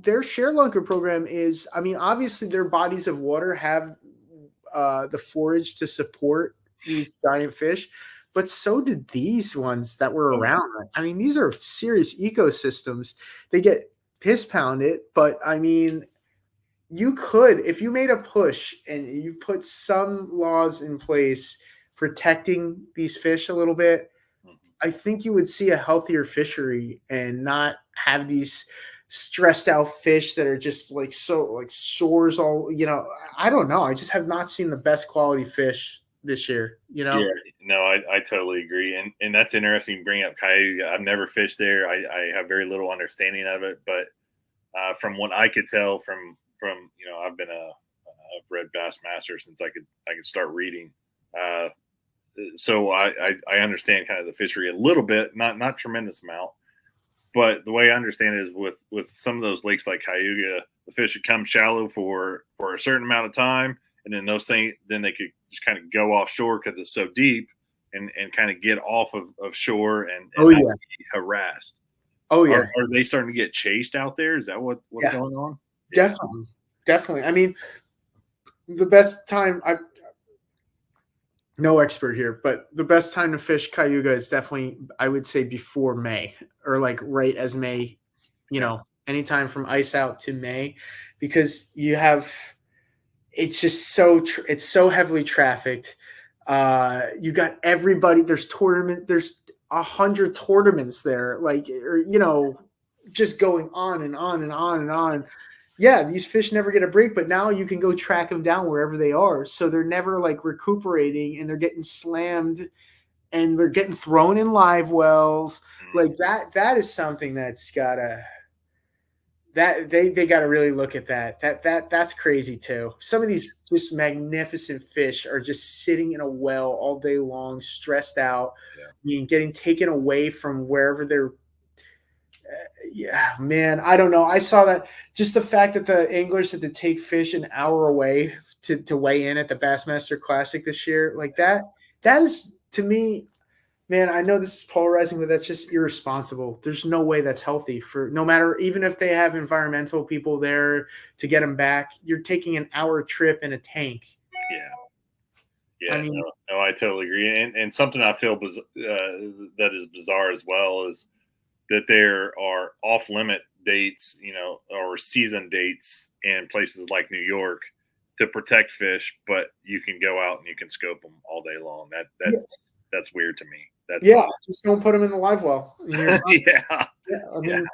their share lunker program is, I mean, obviously their bodies of water have the forage to support these giant fish, but so did these ones that were around. I mean, these are serious ecosystems. They get piss pounded, but I mean, you could, if you made a push and you put some laws in place protecting these fish a little bit, I think you would see a healthier fishery and not have these stressed out fish that are just like so like sores all, I don't know. I just have not seen the best quality fish this year, Yeah, no, I totally agree, and that's interesting. You bring up Cayuga. I've never fished there. I have very little understanding of it, but from what I could tell from I've been I've read Bassmaster since I could start reading. Uh, so I understand kind of the fishery a little bit, not tremendous amount, but the way I understand it is with some of those lakes like Cayuga, the fish would come shallow for a certain amount of time, and then those things then they could just kind of go offshore because it's so deep, and kind of get off of shore and Oh not yeah. be harassed. Oh Are, yeah. are they starting to get chased out there? Is that what's Yeah. going on? Yeah, Definitely. Definitely. I mean, the best time I no expert here, but the best time to fish Cayuga is definitely, I would say, before May, or like right as May, yeah, anytime from ice out to May, because you have, it's just so, it's so heavily trafficked. You got everybody, there's 100 tournaments there, like, or, just going on and on and on and on. Yeah, these fish never get a break, but now you can go track them down wherever they are. So they're never like recuperating, and they're getting slammed, and they're getting thrown in live wells. mm, Like that is something that's gotta, that they gotta really look at that. That's crazy too. Some of these just magnificent fish are just sitting in a well all day long, stressed out, yeah, getting taken away from wherever they're, yeah, man, I don't know. I saw that, just the fact that the anglers had to take fish an hour away to weigh in at the Bassmaster Classic this year, like that is to me, man. I know this is polarizing, but that's just irresponsible. There's no way that's healthy for, no matter, even if they have environmental people there to get them back. You're taking an hour trip in a tank. yeah, I yeah. mean, No, I totally agree. And something I feel that is bizarre as well is that there are off limit dates, or season dates in places like New York to protect fish, but you can go out and you can scope them all day long. yeah, That's weird to me. That's yeah, just don't put them in the live well. And you're fine. yeah, Yeah, I yeah, mean,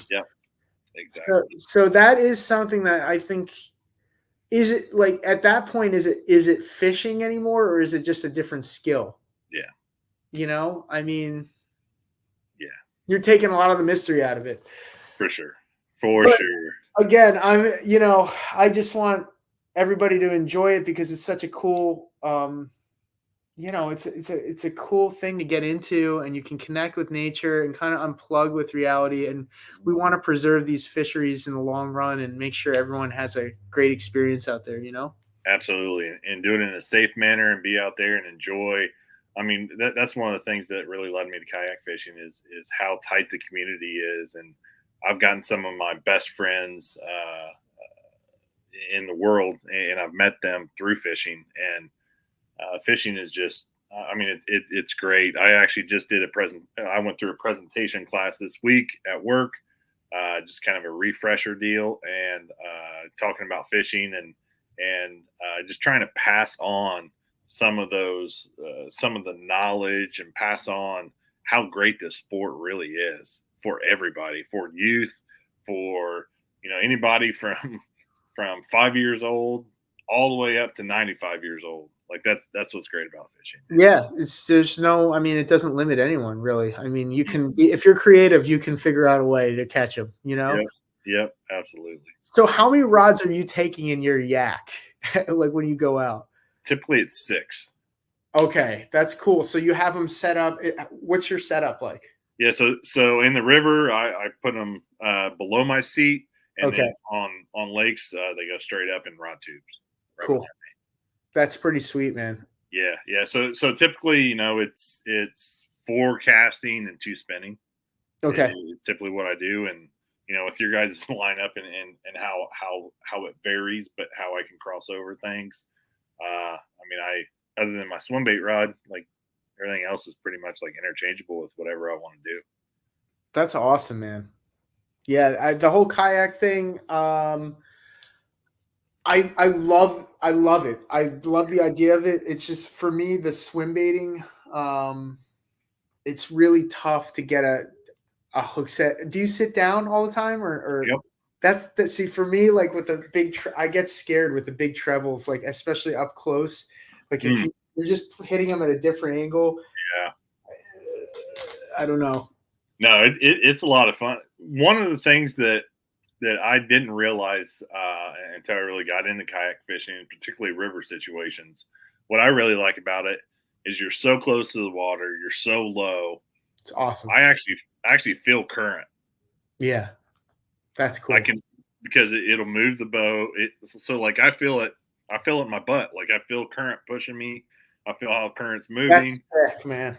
yeah, so, exactly. so that is something that I think, is it like, at that point, is it fishing anymore, or is it just a different skill? Yeah, I mean, yeah, you're taking a lot of the mystery out of it. for sure, for But sure. again, I just want everybody to enjoy it, because it's such a cool, it's a cool thing to get into, and you can connect with nature and kind of unplug with reality. And we want to preserve these fisheries in the long run and make sure everyone has a great experience out there. Absolutely, and do it in a safe manner and be out there and enjoy. I mean, that's one of the things that really led me to kayak fishing is how tight the community is, and I've gotten some of my best friends in the world, and I've met them through fishing. And fishing is just, I mean, it's great. I actually just did a present. I went through a presentation class this week at work, just kind of a refresher deal, and talking about fishing and just trying to pass on some of the knowledge, and pass on how great this sport really is for everybody, for youth, for anybody from 5 years old all the way up to 95 years old. Like that's what's great about fishing. Yeah, there's no, I mean, it doesn't limit anyone really. I mean, you can, if you're creative, you can figure out a way to catch them. Yep, yep, absolutely. So how many rods are you taking in your yak? Like when you go out? Typically, it's six. Okay, that's cool. So you have them set up. What's your setup like? Yeah, so in the river, I put them below my seat, and then Okay, on lakes, they go straight up in rod tubes. Right cool. That's pretty sweet, man. Yeah, yeah. So typically, it's four casting and two spinning. Okay. Is typically what I do, and with your guys' lineup and how it varies, but how I can cross over things. I mean, I other than my swim bait rod, like everything else is pretty much like interchangeable with whatever I want to do. That's awesome, man. Yeah, the whole kayak thing. I love it. I love the idea of it. It's just, for me, the swim baiting. It's really tough to get a hook set. Do you sit down all the time, or Yep. that's that? See, for me, like with the big, I get scared with the big trebles, like especially up close. Like if Mm, you're just hitting them at a different angle, yeah. I don't know. No, it's a lot of fun. One of the things that I didn't realize until I really got into kayak fishing, particularly river situations, what I really like about it is you're so close to the water, you're so low. It's awesome. I actually feel current. Yeah, that's I cool. can because it'll move the boat. So like I feel it. I feel it in my butt. Like I feel current pushing me. I feel how current's That's moving. sick, man.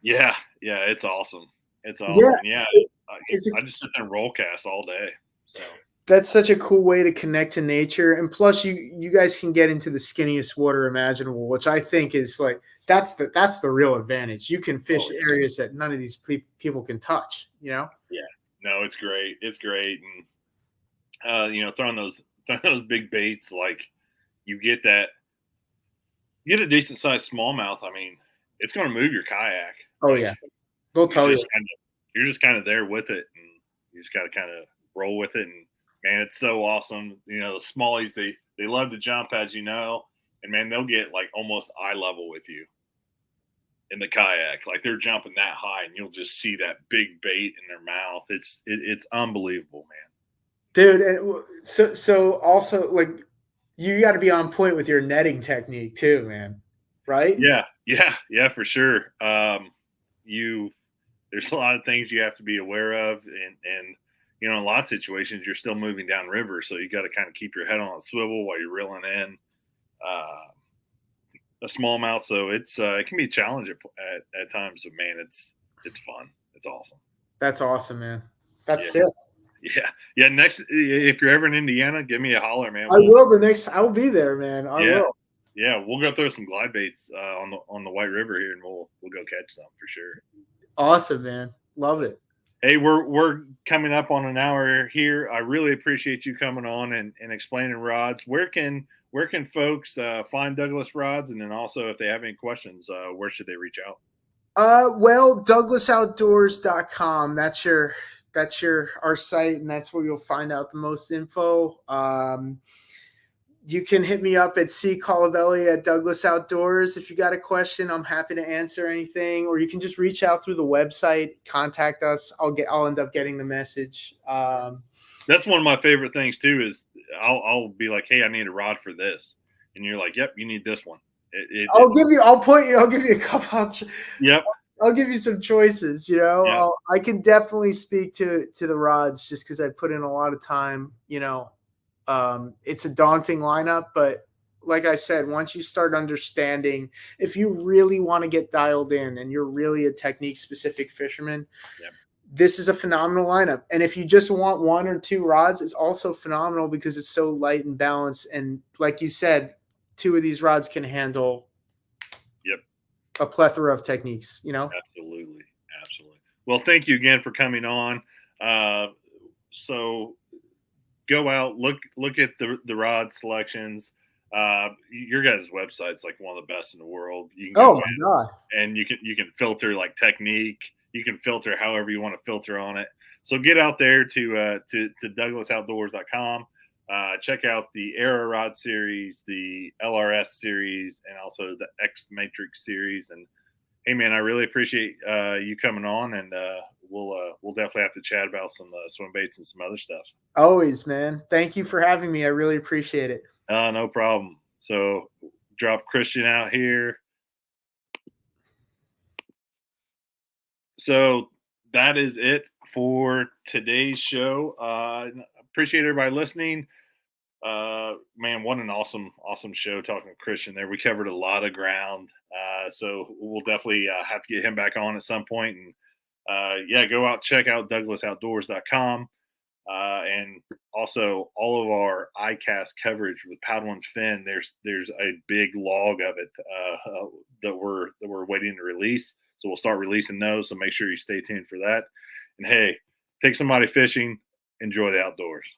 Yeah, yeah, it's awesome. It's Yeah, awesome, and yeah, it, I, it's a I just sit there and roll cast all day. So that's such a cool way to connect to nature, and plus you guys can get into the skinniest water imaginable, which I think is like that's the real advantage. You can oh fish areas that none of these people can touch, you know. yeah, no, it's great. It's great, and throwing those throwing those big baits, like you get that, you get a decent sized smallmouth. I mean, it's going to move your kayak. Oh Like yeah, they'll you're tell you. just kind of you're just kind of there with it, and you just got to kind of roll with it. And man, it's so awesome. The smallies, they love to jump, as you know, and man, they'll get like almost eye level with you in the kayak. Like they're jumping that high, and you'll just see that big bait in their mouth. It's unbelievable, man. Dude. And so also like you got to be on point with your netting technique too, man. Right? Yeah, yeah, yeah, for sure. You There's a lot of things you have to be aware of, and in a lot of situations you're still moving down river, so you got to kind of keep your head on a swivel while you're reeling in a smallmouth. So it can be a challenge at times, but man, it's fun. It's awesome. That's awesome, man. Yeah, That's sick. yeah, yeah. Next, if you're ever in Indiana, give me a holler, man. I will the next. I will be there, man. I Yeah, will. yeah, we'll go throw some glide baits on the White River here, and we'll go catch some for sure. Awesome, man. Love it. Hey, we're coming up on an hour here. I really appreciate you coming on and explaining rods. Where can folks find Douglas rods, and then also if they have any questions, where should they reach out? Well, douglasoutdoors.com. That's your our site, and that's where you'll find out the most info. You can hit me up at C Colabelli at Douglas Outdoors. If you got a question, I'm happy to answer anything. Or you can just reach out through the website, contact us. I'll end up getting the message. That's one of my favorite things too. Is I'll be like, hey, I need a rod for this, and you're like, yep, you need this one. I'll give you a couple. Yep, I'll give you some choices. yep, I can definitely speak to the rods just because I put in a lot of time. It's a daunting lineup, but like I said, once you start understanding, if you really want to get dialed in and you're really a technique specific fisherman, yep. this is a phenomenal lineup. And if you just want one or two rods, it's also phenomenal because it's so light and balanced. And like you said, two of these rods can handle Yep. a plethora of techniques, Absolutely, absolutely. Well, thank you again for coming on. So go out, look at the rod selections. Your guys' website's like one of the best in the world. You can Oh go my God. in and you can filter like technique. You can filter however you want to filter on it. So get out there to douglasoutdoors.com. Check out the Aero Rod series, the LRS series, and also the X Matrix series. And hey, man, I really appreciate you coming on, and we'll definitely have to chat about some swim baits and some other stuff. Always, man. Thank you for having me. I really appreciate it. No problem. So drop Christian out here. So that is it for today's show. Appreciate everybody listening. Man, what an awesome show talking to Christian there. We covered a lot of ground. So we'll definitely have to get him back on at some point. And yeah, go out, check out douglasoutdoors.com. And also all of our ICAST coverage with Paddle and Fin. There's a big log of it that we're waiting to release. So we'll start releasing those. So make sure you stay tuned for that. And hey, take somebody fishing. Enjoy the outdoors.